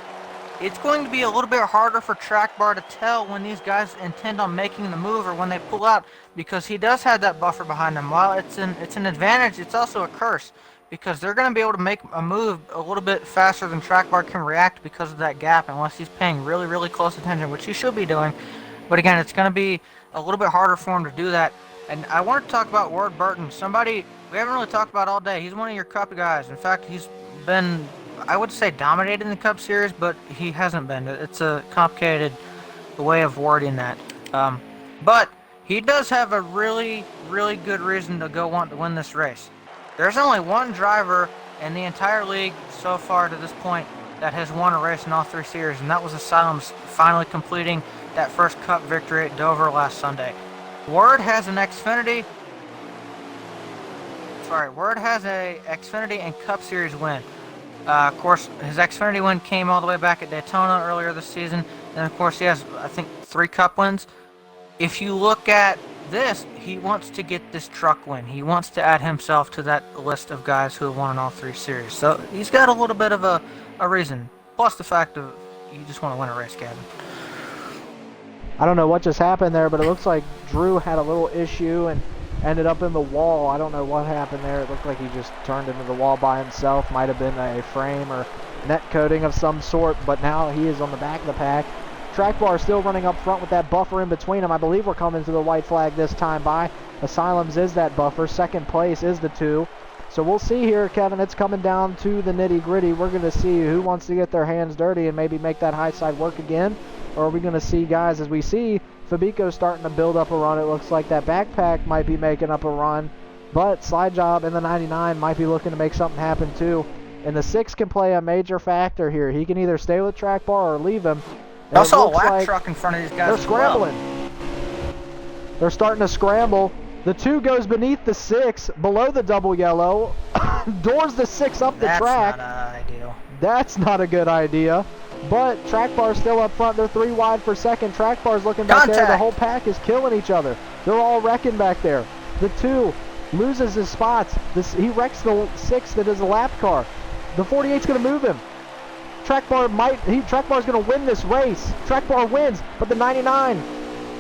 It's going to be a little bit harder for Track Bar to tell when these guys intend on making the move or when they pull out, because he does have that buffer behind him. While it's an advantage, it's also a curse, because they're going to be able to make a move a little bit faster than Track Bar can react because of that gap, unless he's paying really, really close attention, which he should be doing. But again, it's going to be a little bit harder for him to do that. And I want to talk about Ward Burton, somebody we haven't really talked about all day. He's one of your Cup guys. In fact, he's been, I would say, dominating the Cup Series, but he hasn't been. It's a complicated way of wording that. But he does have a really, really good reason to go want to win this race. There's only one driver in the entire league so far to this point that has won a race in all 3 series, and that was Asylum's finally completing that first Cup victory at Dover last Sunday. Ward has an Xfinity and Cup Series win. Of course, his Xfinity win came all the way back at Daytona earlier this season. And of course, he has, I think, 3 Cup wins. If you look at this, he wants to get this truck win. He wants to add himself to that list of guys who have won in all 3 series. So he's got a little bit of a reason. Plus the fact of you just want to win a race, Gavin. I don't know what just happened there, but it looks like Drew had a little issue and ended up in the wall. I don't know what happened there. It looked like he just turned into the wall by himself. Might have been a frame or net coating of some sort, but now he is on the back of the pack. Track Bar still running up front with that buffer in between them. I believe we're coming to the white flag this time by. Asylums is that buffer. Second place is the 2. So we'll see here, Kevin. It's coming down to the nitty-gritty. We're going to see who wants to get their hands dirty and maybe make that high side work again. Or are we going to see guys, as we see Fabico starting to build up a run. It looks like that backpack might be making up a run. But Slide Job in the 99 might be looking to make something happen too. And the 6 can play a major factor here. He can either stay with Track Bar or leave him. And also a lap truck in front of these guys. They're scrambling. Well. They're starting to scramble. The 2 goes beneath the 6, below the double yellow. Doors the 6 up the track. That's not ideal. That's not a good idea. But Track Bar's still up front. They're 3 wide for second. Track Bar's looking back there. The whole pack is killing each other. They're all wrecking back there. The 2 loses his spots. He wrecks the 6 that is a lap car. The 48's going to move him. Track Bar's going to win this race. Track Bar wins, but the 99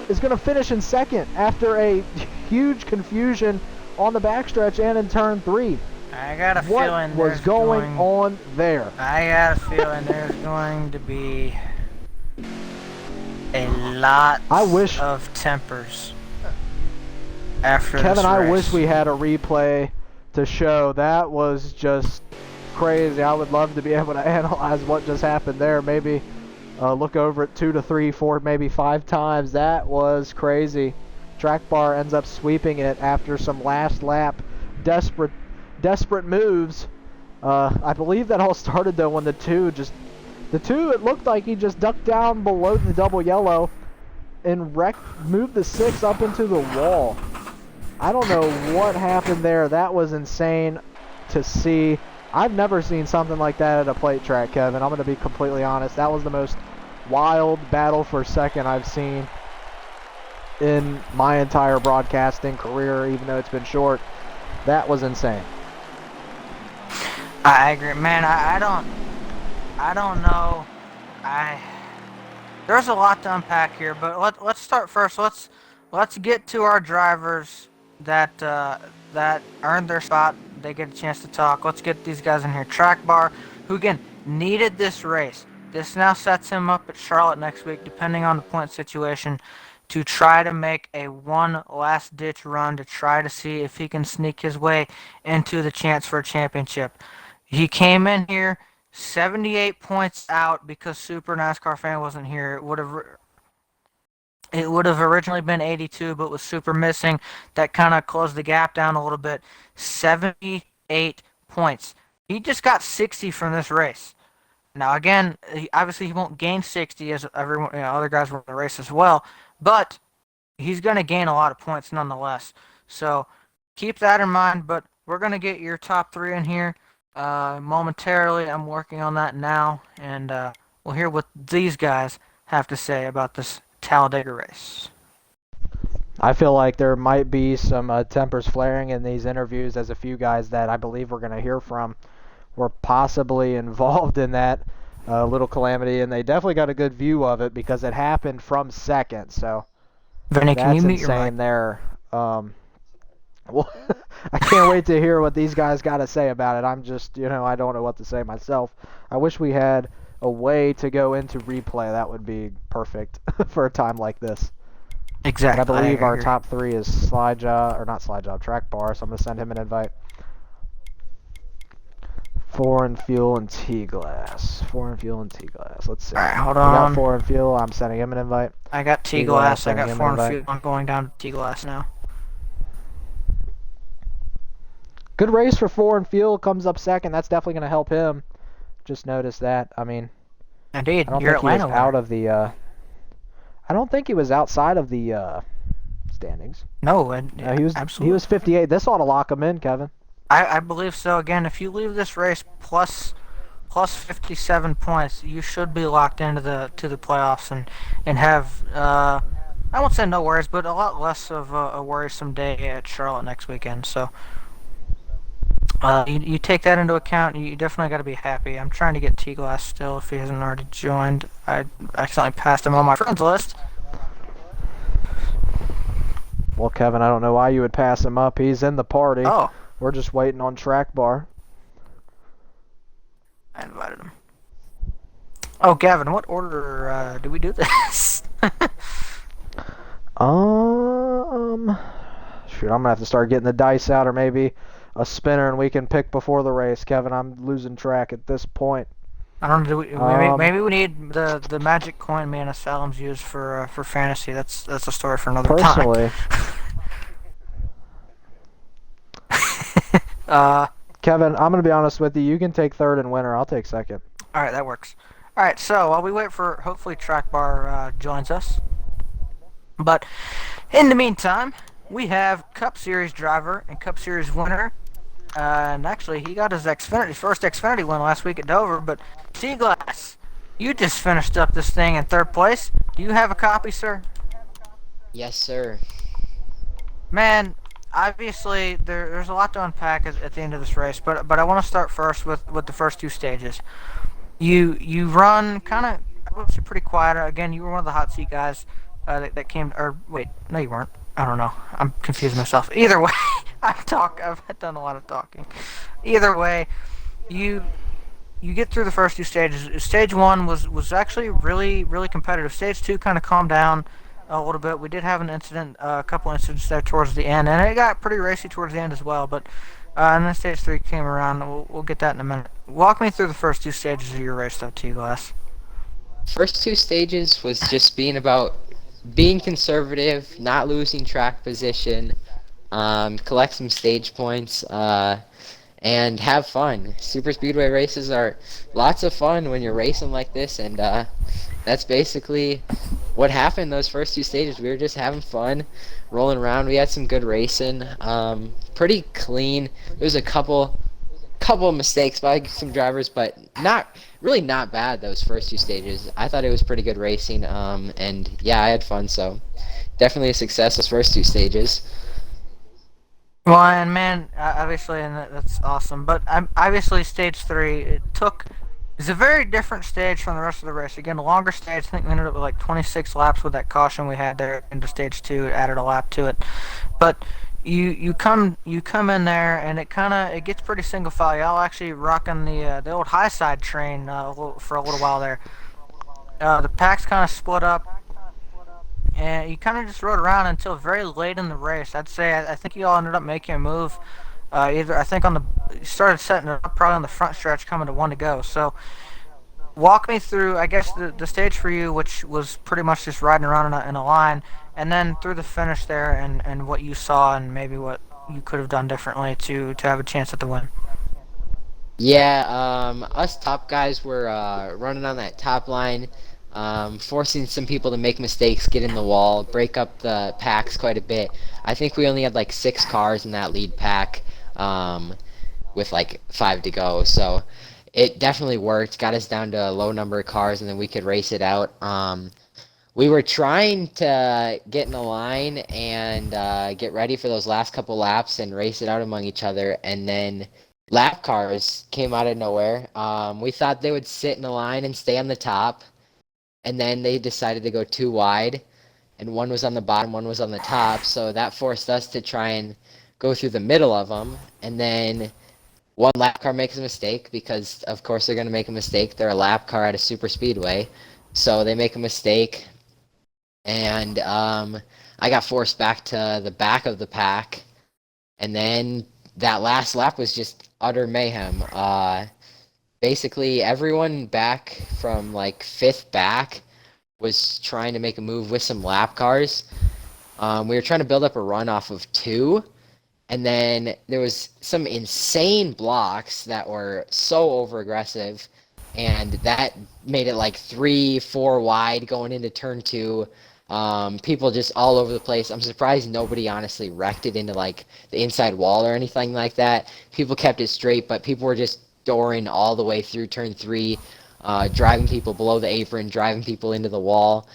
is going to finish in second after a huge confusion on the backstretch and in turn 3. I got a feeling what was going on there? I got a feeling there's going to be a lot of tempers after Kevin, this race. I wish we had a replay to show. That was just crazy. I would love to be able to analyze what just happened there. Maybe look over it 2 to 3, 4, maybe 5 times. That was crazy. Track Bar ends up sweeping it after some last lap desperate moves. I believe that all started though when the 2 it looked like he just ducked down below the double yellow and moved the 6 up into the wall. I don't know what happened there. That was insane to see. I've never seen something like that at a plate track, Kevin. I'm going to be completely honest. That was the most wild battle for second I've seen in my entire broadcasting career, even though it's been short. That was insane. I agree, man. I don't know. There's a lot to unpack here, but let's start first. Let's get to our drivers that earned their spot. They get a chance to talk. Let's get these guys in here. Track Bar, who again needed this race. This now sets him up at Charlotte next week, depending on the point situation, to try to make a one last ditch run to try to see if he can sneak his way into the chance for a championship. He came in here 78 points out because Super NASCAR Fan wasn't here. It would have originally been 82, but with Super missing, that kind of closed the gap down a little bit. 78 points. He just got 60 from this race. Now again, obviously he won't gain 60 as everyone, other guys were in the race as well, but he's going to gain a lot of points nonetheless. So keep that in mind. But we're going to get your top three in here momentarily. I'm working on that now, and we'll hear what these guys have to say about this Talledega race. I feel like there might be some tempers flaring in these interviews, as a few guys that I believe we're going to hear from were possibly involved in that little calamity, and they definitely got a good view of it because it happened from second. So Vinny, can you that's mute your mic? insane there. Well, I can't wait to hear what these guys got to say about it. I'm just, I don't know what to say myself. I wish we had a way to go into replay. That would be perfect for a time like this. Exactly. And I believe our top three is Track Bar, so I'm going to send him an invite. Foreign Fuel and T-Glass. Let's see. All right, hold We on. got Foreign Fuel. I'm sending him an invite. I got T-Glass. I got Sending him an Foreign invite. Fuel. I'm going down to T-Glass now. Good race for Foreign Fuel. Comes up second. That's definitely going to help him. Just noticed that. I mean, Indeed, I don't you're think he was Atlanta out of the. I don't think he was outside of the standings. No, He was. absolutely. He was 58. This ought to lock him in, Kevin. I believe so. Again, if you leave this race plus 57 points, you should be locked into the playoffs and have I won't say no worries, but a lot less of a worrisome day at Charlotte next weekend. So you take that into account. You definitely got to be happy. I'm trying to get T-Glass still if he hasn't already joined. I accidentally passed him on my friends list. Well, Kevin, I don't know why you would pass him up. He's in the party. Oh, We're just waiting on Track Bar. I invited him. Oh, Gavin, what order do we do this? Shoot, I'm gonna have to start getting the dice out, or maybe a spinner, and we can pick before the race. Kevin, I'm losing track at this point. I don't know. Maybe we need the magic coin me and Asylum's use for fantasy. That's a story for another Personally, time. Kevin, I'm gonna be honest with you. You can take third and winner. I'll take second. All right, that works. All right, so while we wait for hopefully Track Bar joins us, but in the meantime, we have Cup Series driver and Cup Series winner. And actually, he got his first Xfinity win last week at Dover. But T-Glass, you just finished up this thing in third place. Do you have a copy, sir? Yes, sir. Man, obviously there's a lot to unpack at the end of this race. But I want to start first with the first two stages. You run kind of, I would say, pretty quiet. Again, you were one of the hot seat guys that came. Or wait, no, you weren't. I don't know. I'm confusing myself. Either way, I've done a lot of talking. Either way, you get through the first two stages. Stage one was actually really competitive. Stage two kind of calmed down a little bit. We did have an incident, a couple incidents there towards the end, and it got pretty racy towards the end as well. But and then stage three came around. We'll get that in a minute. Walk me through the first two stages of your race, though, T-Glass. First two stages was just being conservative, not losing track position, collect some stage points, and have fun. Super speedway races are lots of fun when you're racing like this, and that's basically what happened those first two stages. We were just having fun, rolling around. We had some good racing, pretty clean. There was a couple couple of mistakes by some drivers, but not bad those first two stages. I thought it was pretty good racing, and yeah, I had fun, so definitely a success those first two stages. Well, and man, obviously, and that's awesome. But obviously, stage three, it's a very different stage from the rest of the race. Again, a longer stage. I think we ended up with like 26 laps with that caution we had there into stage two. It added a lap to it, but you come in there and it gets pretty single file. Y'all actually rocking the old high side train for a little while there. The packs kind of split up, and you kind of just rode around until very late in the race. I'd say I think you all ended up making a move. Either I think you started setting it up probably on the front stretch coming to one to go. So walk me through, I guess, the stage for you, which was pretty much just riding around in a line, and then through the finish there, and what you saw, and maybe what you could have done differently to have a chance at the win. Yeah, us top guys were running on that top line, forcing some people to make mistakes, get in the wall, break up the packs quite a bit. I think we only had like 6 cars in that lead pack, with like 5 to go. So it definitely worked, got us down to a low number of cars, and then we could race it out. We were trying to get in a line and get ready for those last couple laps and race it out among each other, and then lap cars came out of nowhere. We thought they would sit in a line and stay on the top, and then they decided to go too wide, and one was on the bottom, one was on the top, so that forced us to try and go through the middle of them, and then one lap car makes a mistake because, of course, they're going to make a mistake. They're a lap car at a super speedway, so they make a mistake, and I got forced back to the back of the pack, and then that last lap was just utter mayhem. Basically, everyone back from like fifth back was trying to make a move with some lap cars. We were trying to build up a run off of 2, and then there was some insane blocks that were so over aggressive, and that made it like 3, 4 wide going into turn 2. People just all over the place. I'm surprised nobody honestly wrecked it into like the inside wall or anything like that. People kept it straight, but people were just dooring all the way through turn 3, driving people below the apron, driving people into the wall,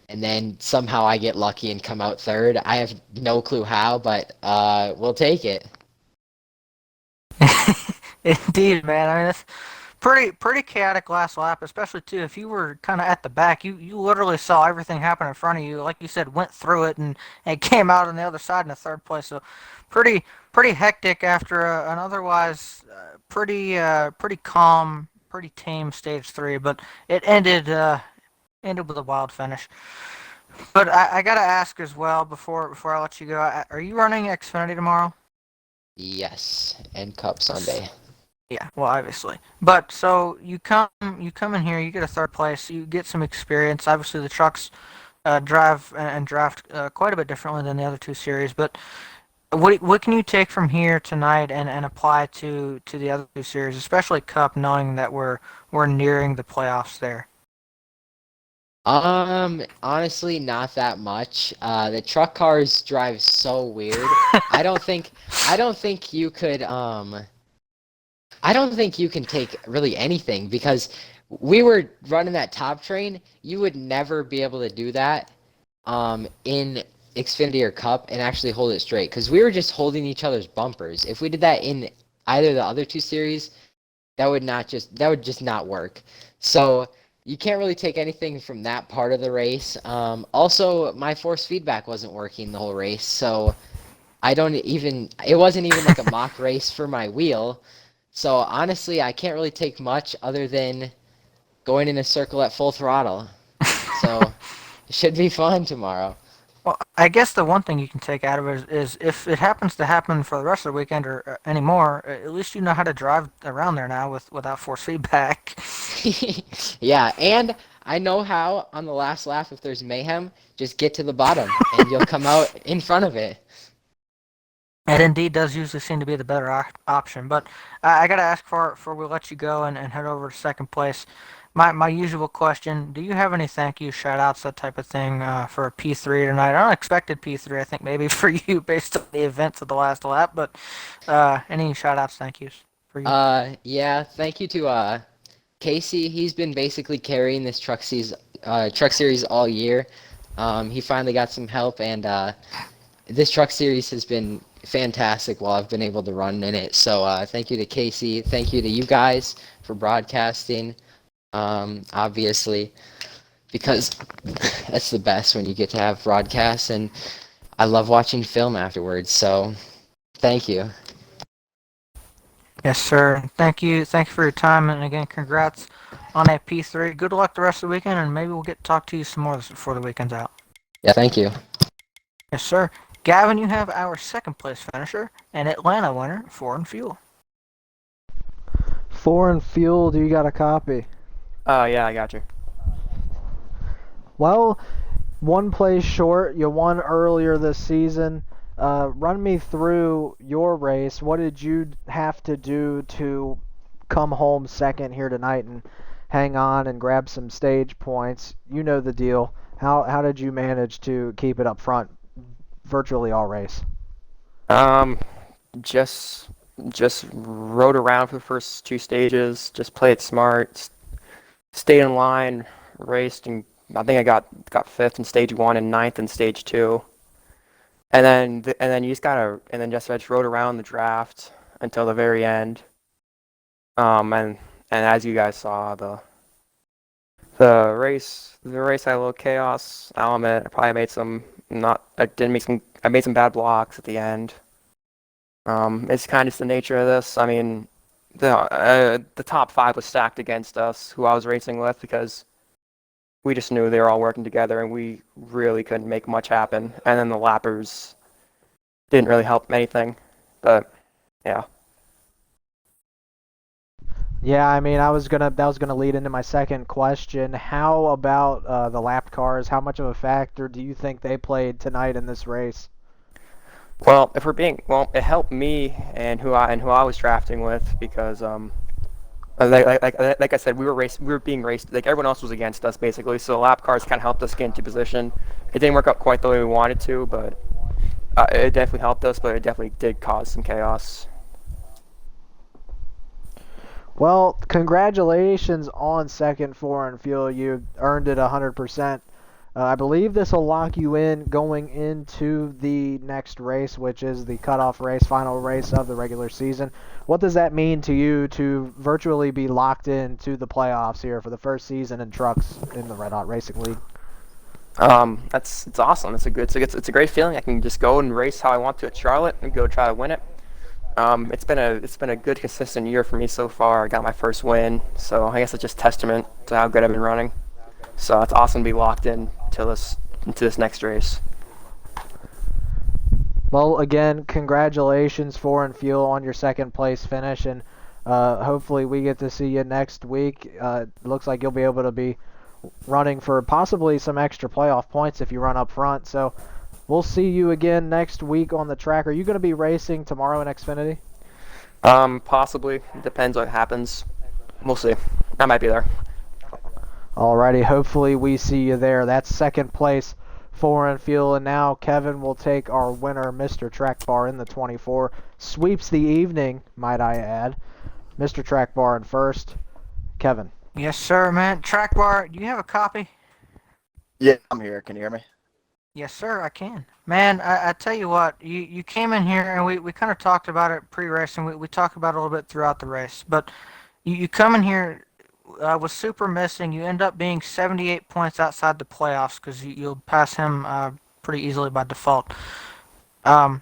and then somehow I get lucky and come out third. I have no clue how, but we'll take it. Indeed, man. I mean, that's pretty chaotic last lap, especially too if you were kind of at the back. You literally saw everything happen in front of you. Like you said, went through it and came out on the other side in the third place. So pretty hectic after an otherwise pretty calm, pretty tame stage three. But it ended with a wild finish. But I gotta ask as well before I let you go. Are you running Xfinity tomorrow? Yes, and Cup Sunday. Yeah, well, obviously. But so you come in here, you get a third place, you get some experience. Obviously, the trucks drive and draft quite a bit differently than the other two series. But what can you take from here tonight and apply to the other two series, especially Cup, knowing that we're nearing the playoffs there? Honestly, not that much. The truck cars drive so weird. I don't think, I don't think you could, I don't think you can take really anything because we were running that top train. You would never be able to do that, in Xfinity or Cup and actually hold it straight because we were just holding each other's bumpers. If we did that in either of the other two series, that would just not work. So you can't really take anything from that part of the race. Also, my force feedback wasn't working the whole race, so it wasn't even like a mock race for my wheel. So honestly, I can't really take much other than going in a circle at full throttle. So it should be fun tomorrow. Well, I guess the one thing you can take out of it is if it happens to happen for the rest of the weekend or anymore, at least you know how to drive around there now without force feedback. Yeah, and I know how on the last lap, if there's mayhem, just get to the bottom and you'll come out in front of it. It indeed does usually seem to be the better option. But I got to ask before we let you go and head over to second place. My usual question: do you have any thank you, shout outs, that type of thing for a P3 tonight? I don't expected P3. I think maybe for you based on the events of the last lap, but any shout outs, thank yous. for you? Yeah, thank you to Casey. He's been basically carrying this truck series all year. He finally got some help, and this truck series has been fantastic while I've been able to run in it. So thank you to Casey. Thank you to you guys for broadcasting. Obviously, because that's the best when you get to have broadcasts, and I love watching film afterwards. So thank you. Yes, sir. Thank you. Thank you for your time, and again, congrats on that P3. Good luck the rest of the weekend, and maybe we'll get to talk to you some more before the weekend's out. Yeah, thank you. Yes, sir. Gavin, you have our second place finisher and Atlanta winner, Foreign Fuel. Foreign Fuel, do you got a copy? Yeah, I got you. Well, one place short. You won earlier this season. Run me through your race. What did you have to do to come home second here tonight and hang on and grab some stage points? You know the deal. How did you manage to keep it up front virtually all race? Um, just just rode around for the first two stages. Just played smart. Stayed in line. Raced, and I think I got fifth in stage one and ninth in stage two. And then you just gotta and then just I just rode around the draft until the very end. And as you guys saw, the race had a little chaos element. I probably made some not I didn't make some I made some bad blocks at the end. It's kind of just the nature of this. I mean, the top five was stacked against us, who I was racing with, because we just knew they were all working together, and we really couldn't make much happen. And then the lappers didn't really help anything. But yeah. Yeah, I mean, that was gonna lead into my second question. How about the lapped cars? How much of a factor do you think they played tonight in this race? Well, it helped me and who I was drafting with, because like I said, we were being raced, like everyone else was against us basically. So the lap cars kind of helped us get into position. It didn't work out quite the way we wanted to, but it definitely helped us. But it definitely did cause some chaos. Well, congratulations on second foreign fuel. You earned it 100%. I believe this will lock you in going into the next race, which is the cutoff race, final race of the regular season. What does that mean to you to virtually be locked into the playoffs here for the first season in trucks in the Red Hot Racing League? It's awesome. It's a great feeling. I can just go and race how I want to at Charlotte and go try to win it. It's been a good consistent year for me so far. I got my first win, so I guess it's just testament to how good I've been running. So it's awesome to be locked in into this next race. Well, again, congratulations, Foreign Fuel, on your second place finish, and hopefully we get to see you next week. It looks like you'll be able to be running for possibly some extra playoff points if you run up front. So we'll see you again next week on the track. Are you going to be racing tomorrow in Xfinity? Possibly. Depends what happens. We'll see. I might be there. Alrighty, hopefully we see you there. That's second place, Foreign Fuel, and now Kevin will take our winner, Mr. Track Bar, in the 24. Sweeps the evening, might I add. Mr. Track Bar in first. Kevin. Yes, sir, man. Track bar, do you have a copy? Yeah, I'm here. Can you hear me? Yes, sir, I can. Man, I tell you what, you came in here and we kind of talked about it pre-race, and we talked about it a little bit throughout the race. But you come in here with super missing. You end up being 78 points outside the playoffs because you'll pass him pretty easily by default. Um,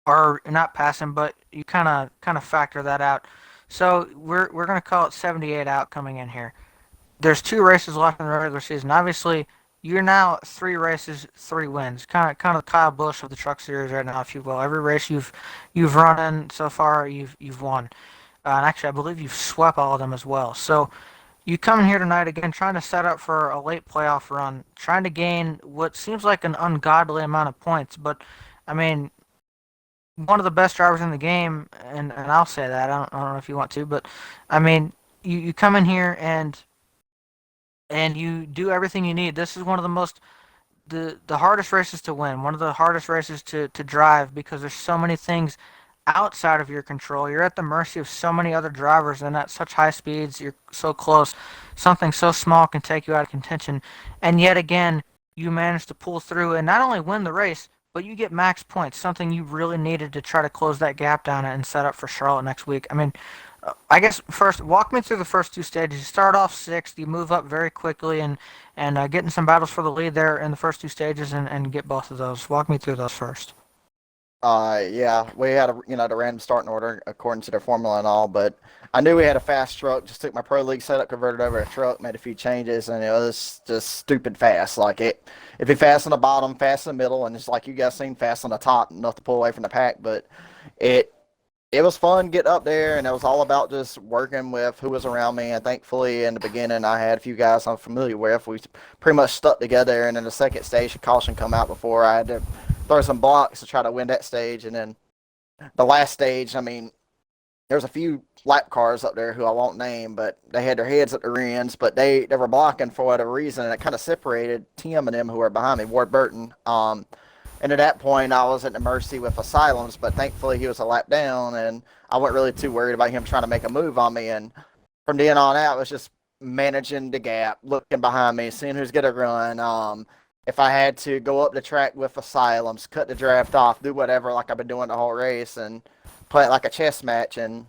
or not pass him, but you kind of factor that out. So we're gonna call it 78 out coming in here. There's two races left in the regular season. Obviously, you're now at three races, three wins. Kind of Kyle Busch of the Truck Series right now, if you will. Every race you've run in so far, you've won. And actually, I believe you've swept all of them as well. So you come in here tonight again, trying to set up for a late playoff run, trying to gain what seems like an ungodly amount of points. But I mean, one of the best drivers in the game, and I'll say that. I don't know if you want to, but I mean, you come in here and you do everything you need. This is one of the hardest races to win, one of the hardest races to drive because there's so many things outside of your control. You're at the mercy of so many other drivers, and at such high speeds, you're so close. Something so small can take you out of contention. And yet again, you manage to pull through and not only win the race, but you get max points, something you really needed to try to close that gap down and set up for Charlotte next week. I mean, I guess first, walk me through the first two stages. You start off sixth, you move up very quickly, and get in some battles for the lead there in the first two stages, and get both of those. Walk me through those first. Yeah, we had the random starting order according to their formula and all, but I knew we had a fast truck. Just took my Pro League setup, converted over a truck, made a few changes, and it was just stupid fast. Like if it fast on the bottom, fast in the middle, and just like you guys seen, fast on the top, enough to pull away from the pack. But it it was fun getting up there, and it was all about just working with who was around me. And thankfully, in the beginning, I had a few guys I'm familiar with. We pretty much stuck together, and in the second stage, caution come out before I had to throw some blocks to try to win that stage. And then the last stage, I mean, there's a few lap cars up there who I won't name, but they had their heads at the rear ends, but they were blocking for whatever reason, and it kind of separated Tim and them who were behind me, Ward Burton. And at that point, I was at the mercy with Asylums, but thankfully he was a lap down, and I wasn't really too worried about him trying to make a move on me. And from then on out, it was just managing the gap, looking behind me, seeing who's going to run. If I had to go up the track with Asylums, cut the draft off, do whatever like I've been doing the whole race, and play it like a chess match. And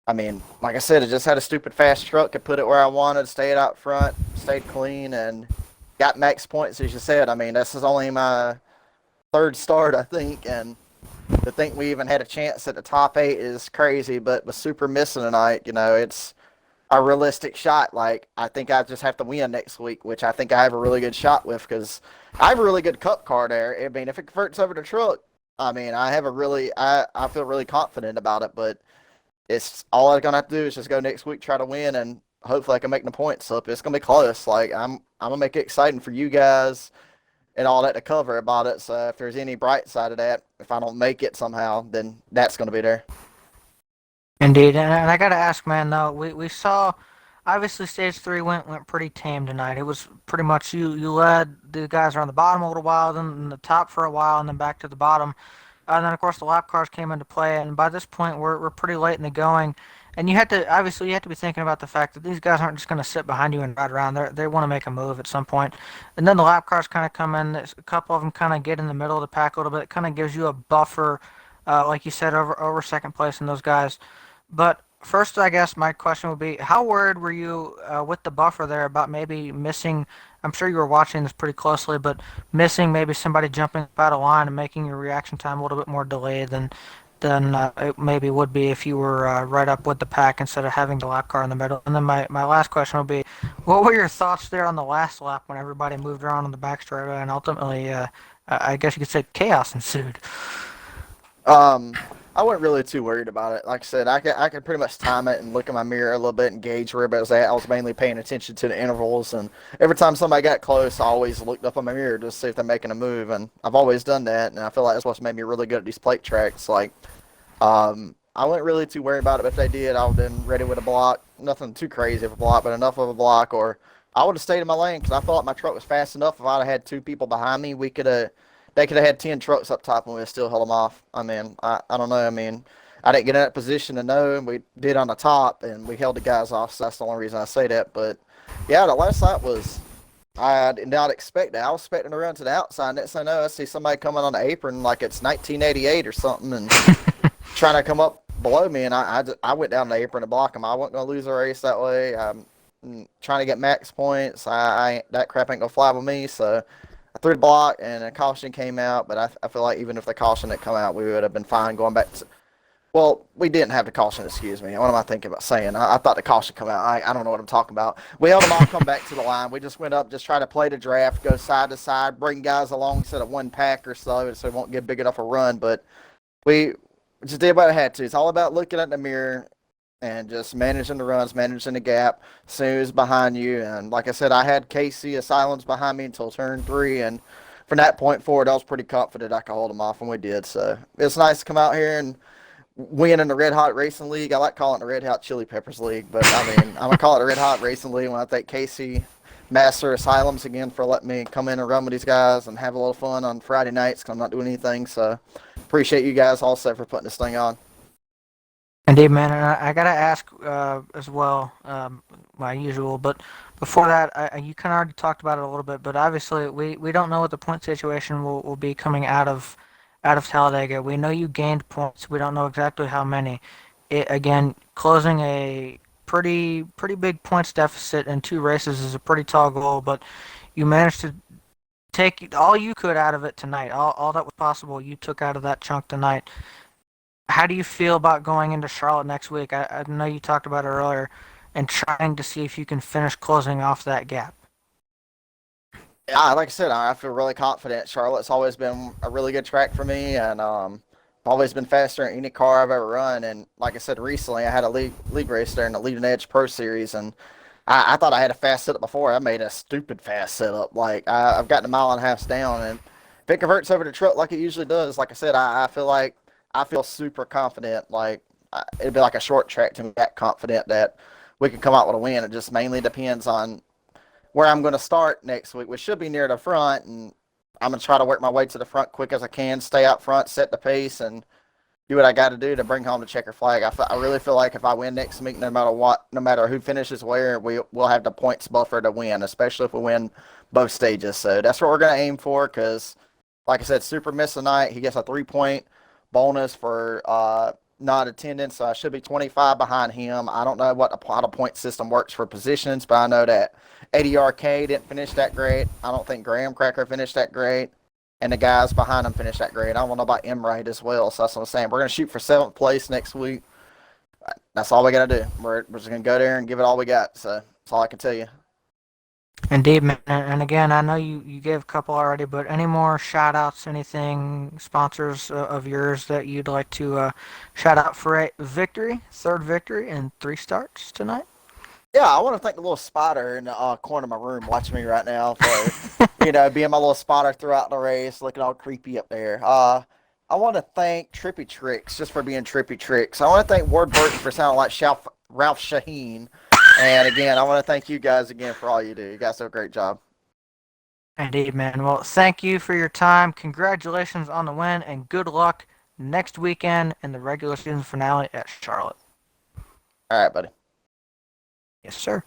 I mean, like I said, I just had a stupid fast truck, could put it where I wanted, stayed out front, stayed clean, and got max points, as you said. I mean, this is only my third start, I think, and to think we even had a chance at the top 8 is crazy. But with Super missing tonight, it's a realistic shot. Like, I think I just have to win next week, which I think I have a really good shot with, because I have a really good cup car there. I mean, if it converts over to truck, I mean, I feel really confident about it. But it's all I'm gonna have to do is just go next week, try to win, and hopefully I can make the points up. It's gonna be close. Like, I'm gonna make it exciting for you guys and all that to cover about it. So if there's any bright side of that, if I don't make it somehow, then that's going to be there. Indeed, and I gotta ask, man. Though we saw, obviously stage 3 went pretty tame tonight. It was pretty much you led the guys around the bottom a little while, then the top for a while, and then back to the bottom. And then of course the lap cars came into play, and by this point we're pretty late in the going. And you have to be thinking about the fact that these guys aren't just going to sit behind you and ride around. They want to make a move at some point. And then the lap cars kind of come in. A couple of them kind of get in the middle of the pack a little bit. It kind of gives you a buffer, like you said, over second place and those guys. But first, I guess my question would be, how worried were you with the buffer there about maybe missing? I'm sure you were watching this pretty closely, but missing maybe somebody jumping up out of line and making your reaction time a little bit more delayed than it maybe would be if you were right up with the pack instead of having the lap car in the middle. And then my last question would be, what were your thoughts there on the last lap when everybody moved around on the back straightaway and ultimately, I guess you could say chaos ensued? I wasn't really too worried about it. Like I said, I could pretty much time it and look in my mirror a little bit and gauge where everybody was at. I was mainly paying attention to the intervals, and every time somebody got close, I always looked up in my mirror to see if they're making a move, and I've always done that, and I feel like that's what's made me really good at these plate tracks. Like, I wasn't really too worried about it, but if they did, I would have been ready with a block. Nothing too crazy of a block, but enough of a block, or I would have stayed in my lane, because I felt like my truck was fast enough. If I'd have had 2 people behind me, they could have had 10 trucks up top and we would still held them off. I mean, I don't know. I mean, I didn't get in that position to know, and we did on the top, and we held the guys off, so that's the only reason I say that. But, yeah, the last lap was, I did not expect that. I was expecting to run to the outside. Next thing I know, I see somebody coming on the apron like it's 1988 or something and trying to come up below me, and I went down the apron to block him. I wasn't going to lose a race that way. I'm trying to get max points. That crap ain't going to fly with me, so I threw the block, and a caution came out, but I feel like even if the caution had come out, we would have been fine going back to... Well, we didn't have the caution, excuse me. What am I thinking about saying? I thought the caution come out. I don't know what I'm talking about. We held them all come back to the line. We just went up, just try to play the draft, go side to side, bring guys along instead of one pack or so it won't get big enough a run. But we just did what I had to. It's all about looking at the mirror and just managing the runs, managing the gap, seeing who's behind you. And like I said, I had Casey Asylums behind me until turn 3, and from that point forward, I was pretty confident I could hold them off, and we did. So it's nice to come out here and win in the Red Hot Racing League. I like calling it the Red Hot Chili Peppers League, but I mean, I'm going to call it the Red Hot Racing League when I thank Casey, Master Asylums again for letting me come in and run with these guys and have a little fun on Friday nights because I'm not doing anything. So appreciate you guys also for putting this thing on. Indeed, man. And I gotta ask as well, my usual. But before that, you kind of already talked about it a little bit. But obviously, we don't know what the point situation will be coming out of Talledega. We know you gained points. We don't know exactly how many. Again, closing a pretty big points deficit in 2 races is a pretty tall goal. But you managed to take all you could out of it tonight. All that was possible, you took out of that chunk tonight. How do you feel about going into Charlotte next week? I know you talked about it earlier, and trying to see if you can finish closing off that gap. Yeah, like I said, I feel really confident. Charlotte's always been a really good track for me, and always been faster than any car I've ever run. And like I said, recently I had a league race there in the Leading Edge Pro Series, and I thought I had a fast setup before. I made a stupid fast setup. Like I've gotten a mile and a half down, and if it converts over to truck like it usually does, like I said, I feel like I feel super confident. Like it'd be like a short track to me, that confident that we could come out with a win. It just mainly depends on where I'm going to start next week, which should be near the front, and I'm going to try to work my way to the front quick as I can, stay out front, set the pace, and do what I got to do to bring home the checker flag. I really feel like if I win next week, no matter what, no matter who finishes where, we'll have the points buffer to win, especially if we win both stages. So that's what we're going to aim for because, like I said, Super missed tonight. He gets a 3-point bonus for non-attendance, so I should be 25 behind him. I don't know how the point system works for positions, but I know that ADRK didn't finish that great. I don't think Graham Cracker finished that great. And the guys behind him finished that great. I don't know about Emright as well, so that's what I'm saying. We're going to shoot for 7th place next week. That's all we got to do. We're just going to go there and give it all we got. So that's all I can tell you. Indeed, man. And again, I know you gave a couple already, but any more shout outs, anything, sponsors of yours that you'd like to shout out for a victory, 3rd victory, and 3 starts tonight? Yeah, I want to thank the little spider in the corner of my room watching me right now for, being my little spotter throughout the race, looking all creepy up there. I want to thank Trippy Tricks just for being Trippy Tricks. I want to thank Ward Burton for sounding like Ralph Shaheen. And again, I want to thank you guys again for all you do. You guys do a great job. Indeed, man. Well, thank you for your time. Congratulations on the win, and good luck next weekend in the regular season finale at Charlotte. All right, buddy. Yes, sir.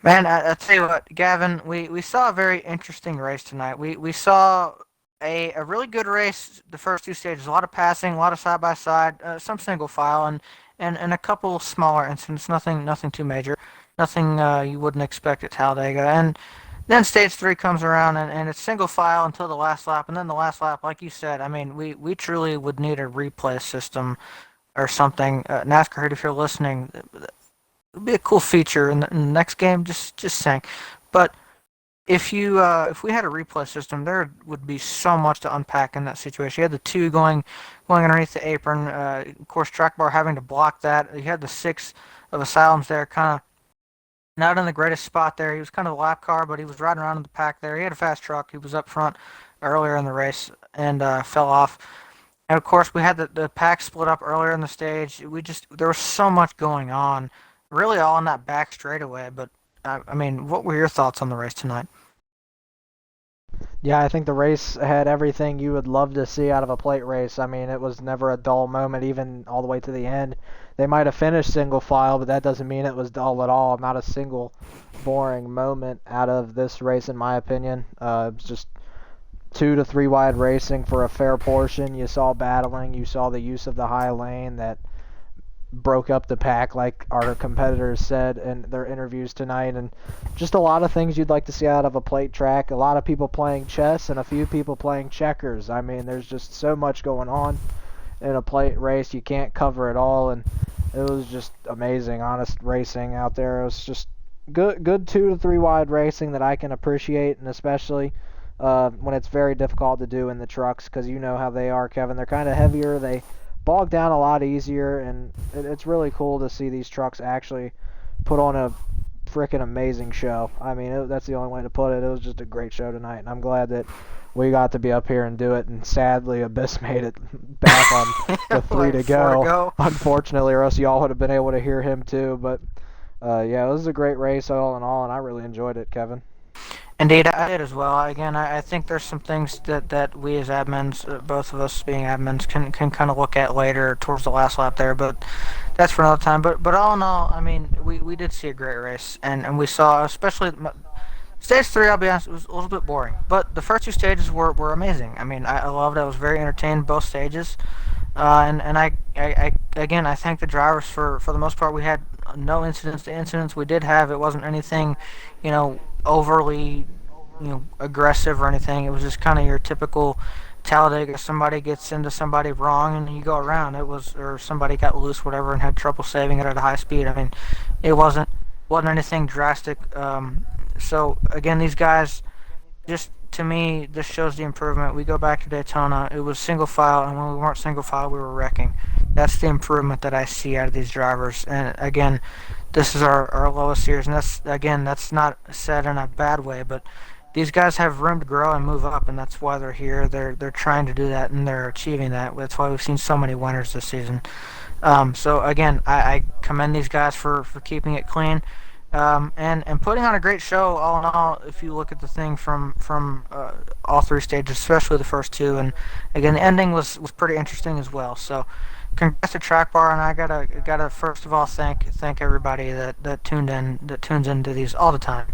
Man, I tell you what, Gavin, we saw a very interesting race tonight. We saw a really good race the first 2 stages. A lot of passing, a lot of side-by-side, some single file, and a couple smaller incidents. Nothing too major. Nothing you wouldn't expect at Talledega. And then stage 3 comes around, and it's single file until the last lap. And then the last lap, like you said, I mean, we truly would need a replay system or something. NASCAR, if you're listening, it'd be a cool feature in the next game. Just saying. But if we had a replay system, there would be so much to unpack in that situation. You had the 2 going underneath the apron. Of course, track bar having to block that. You had the 6 of Asylums there, kind of not in the greatest spot there. He was kind of a lap car, but he was riding around in the pack there. He had a fast truck. He was up front earlier in the race and fell off. And of course, we had the pack split up earlier in the stage. There was so much going on, really all in that back straightaway. But I mean, what were your thoughts on the race tonight? Yeah, I think the race had everything you would love to see out of a plate race. I mean, it was never a dull moment, even all the way to the end. They might have finished single file, but that doesn't mean it was dull at all. Not a single boring moment out of this race, in my opinion. It was just 2 to 3 wide racing for a fair portion. You saw battling. You saw the use of the high lane that broke up the pack, like our competitors said in their interviews tonight, and just a lot of things you'd like to see out of a plate track. A lot of people playing chess and a few people playing checkers. I mean, there's just so much going on in a plate race. You can't cover it all, and it was just amazing, honest racing out there. It was just good 2 to 3 wide racing that I can appreciate, and especially when it's very difficult to do in the trucks, because you know how they are, Kevin. They're kind of heavier. They bog down a lot easier, and it's really cool to see these trucks actually put on a freaking amazing show. I mean, that's the only way to put it. It was just a great show tonight, and I'm glad that we got to be up here and do it, and sadly Abyss made it back on the 3 to go, unfortunately, or else y'all would have been able to hear him too. But yeah, it was a great race all in all, and I really enjoyed it, Kevin. Indeed, I did as well. Again, I think there's some things that we as admins, both of us being admins, can kind of look at later towards the last lap there, but that's for another time. But all in all, I mean, we did see a great race, and we saw, especially stage three. I'll be honest, it was a little bit boring, but the first two stages were amazing. I mean, I loved it. I was very entertained both stages. And I again I thank the drivers for the most part. We had no incidents. The incidents we did have, it wasn't anything, overly, aggressive or anything. It was just kind of your typical Talledega. Somebody gets into somebody wrong and you go around. Or somebody got loose, whatever, and had trouble saving it at a high speed. I mean, it wasn't anything drastic. So again, these guys, just to me, this shows the improvement. We go back to Daytona, it was single file, and when we weren't single file, we were wrecking. That's the improvement that I see out of these drivers. And again, this is our lowest years, and that's not said in a bad way, but these guys have room to grow and move up, and that's why they're here. They're trying to do that, and they're achieving that. That's why we've seen so many winners this season. So again, I commend these guys for keeping it clean. And putting on a great show all in all. If you look at the thing from all three stages, especially the first two, and again the ending was pretty interesting as well. So congrats to Track Bar, and I gotta first of all thank everybody that tunes into these all the time,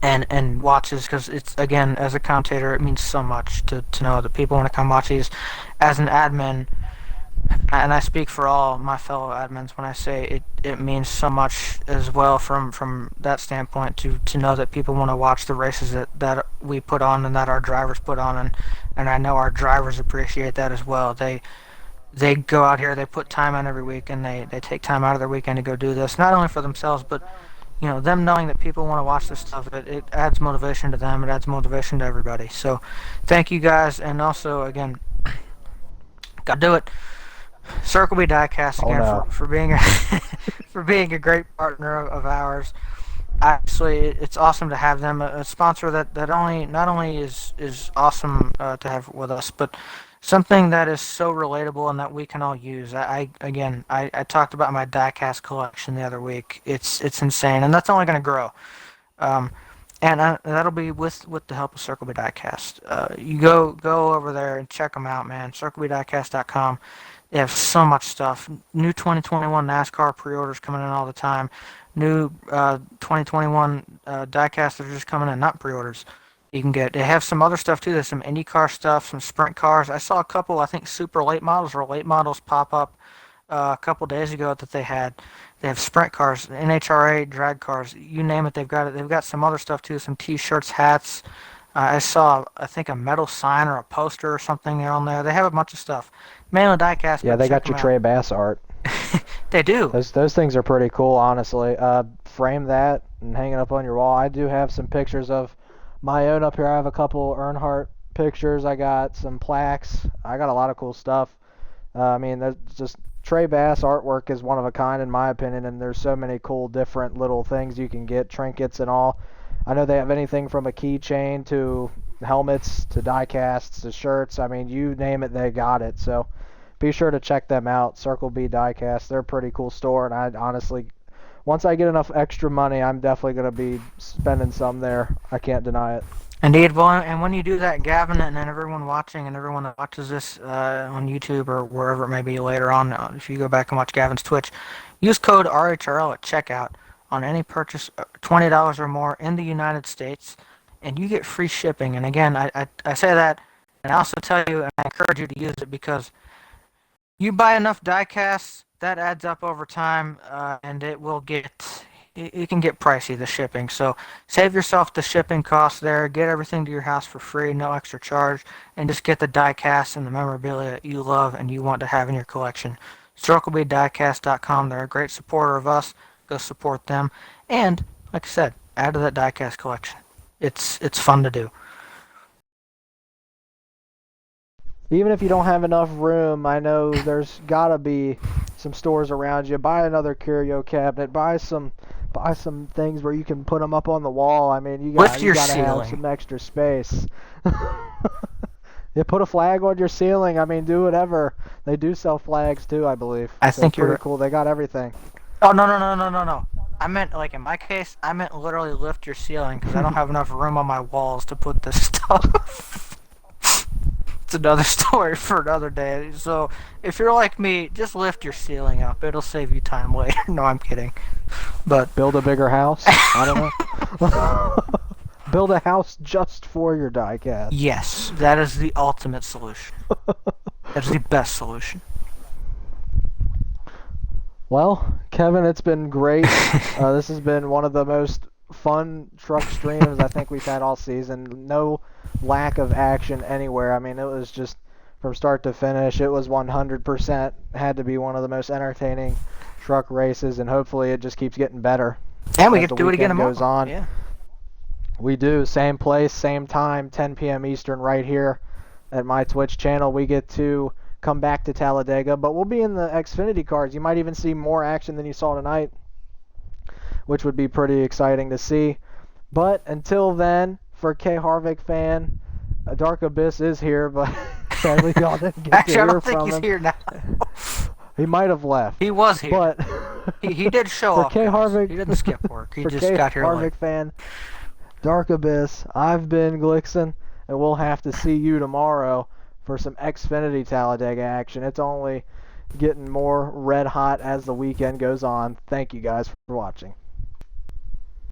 and watches, because it's, again, as a commentator, it means so much to know that people want to come watch these. As an admin, and I speak for all my fellow admins when I say it means so much as well from that standpoint to know that people want to watch the races that we put on and that our drivers put on, and I know our drivers appreciate that as well. They go out here, they put time in every week, and they take time out of their weekend to go do this, not only for themselves, but them knowing that people want to watch this stuff. It adds motivation to them, it adds motivation to everybody. So thank you guys, and also, again, gotta do it. Circle B Diecast again, no. for being for being a great partner of ours. Actually, it's awesome to have them, a sponsor that not only is awesome to have with us, but something that is so relatable and that we can all use. I talked about my diecast collection the other week. It's insane, and that's only going to grow. And that'll be with the help of Circle B Diecast. You go over there and check them out, man. CircleBDiecast.com. They have so much stuff. New 2021 NASCAR pre-orders coming in all the time. New 2021 diecast that are just coming in, not pre-orders. You can get. They have some other stuff too. There's some IndyCar stuff, some sprint cars. I saw a couple, I think, super late models or late models pop up a couple days ago that they had. They have sprint cars, NHRA drag cars. You name it, they've got it. They've got some other stuff too. Some T-shirts, hats. I saw, I think, a metal sign or a poster or something on there. They have a bunch of stuff. Mainly diecast. Yeah, they got your Trey Bass art. They do. Those things are pretty cool, honestly. Frame that and hang it up on your wall. I do have some pictures of my own up here. I have a couple Earnhardt pictures. I got some plaques. I got a lot of cool stuff. I mean, there's just Trey Bass artwork is one of a kind in my opinion, and there's so many cool different little things you can get, trinkets and all. I know they have anything from a keychain to helmets to diecasts to shirts. I mean, you name it, they got it. So be sure to check them out. Circle B Diecast. They're a pretty cool store, and I honestly, once I get enough extra money, I'm definitely going to be spending some there. I can't deny it. Indeed. Well, and when you do that, Gavin, and everyone watching and everyone that watches this on YouTube or wherever it may be later on, if you go back and watch Gavin's Twitch, use code RHRL at checkout on any purchase $20 or more in the United States, and you get free shipping. And again, I say that, and I also tell you, and I encourage you to use it, because you buy enough diecasts, that adds up over time, and it can get pricey, the shipping. So save yourself the shipping costs there, get everything to your house for free, no extra charge, and just get the diecasts and the memorabilia that you love and you want to have in your collection. CircleBDiecast.com, they're a great supporter of us. Go support them, and like I said, add to that diecast collection. It's fun to do. Even if you don't have enough room, I know there's gotta be some stores around you. Buy another curio cabinet. Buy some things where you can put them up on the wall. I mean, you gotta have some extra space. Yeah, put a flag on your ceiling. I mean, do whatever. They do sell flags too, I believe. I think you're pretty cool. They got everything. Oh, no. I meant, like, in my case, I meant literally lift your ceiling because I don't have enough room on my walls to put this stuff. It's another story for another day. So, if you're like me, just lift your ceiling up. It'll save you time later. No, I'm kidding. But Build a bigger house. I don't know. Build a house just for your diecast. yes, that is the ultimate solution. That's the best solution. Well, Kevin, it's been great. This has been one of the most fun truck streams I think we've had all season. No lack of action anywhere. I mean, it was just from start to finish. It was 100% had to be one of the most entertaining truck races, and hopefully it just keeps getting better. And we as get the to do it again weekend tomorrow. goes on. Yeah. We do. Same place, same time, 10 p.m. Eastern right here at my Twitch channel. We get to come back to Talledega, but we'll be in the Xfinity cars. You might even see more action than you saw tonight, which would be pretty exciting to see. But until then, for K Harvick fan, Dark Abyss is here, but sadly y'all didn't get Actually, to I hear don't think from he's him. here now. He might have left. He was here. But He did show for up. K guys. Harvick, He didn't skip work. He for just K got here Harvick late. fan, Dark Abyss, I've been Glixen, and we'll have to see you tomorrow for some Xfinity Talladega action. It's only getting more red hot as the weekend goes on. Thank you guys for watching.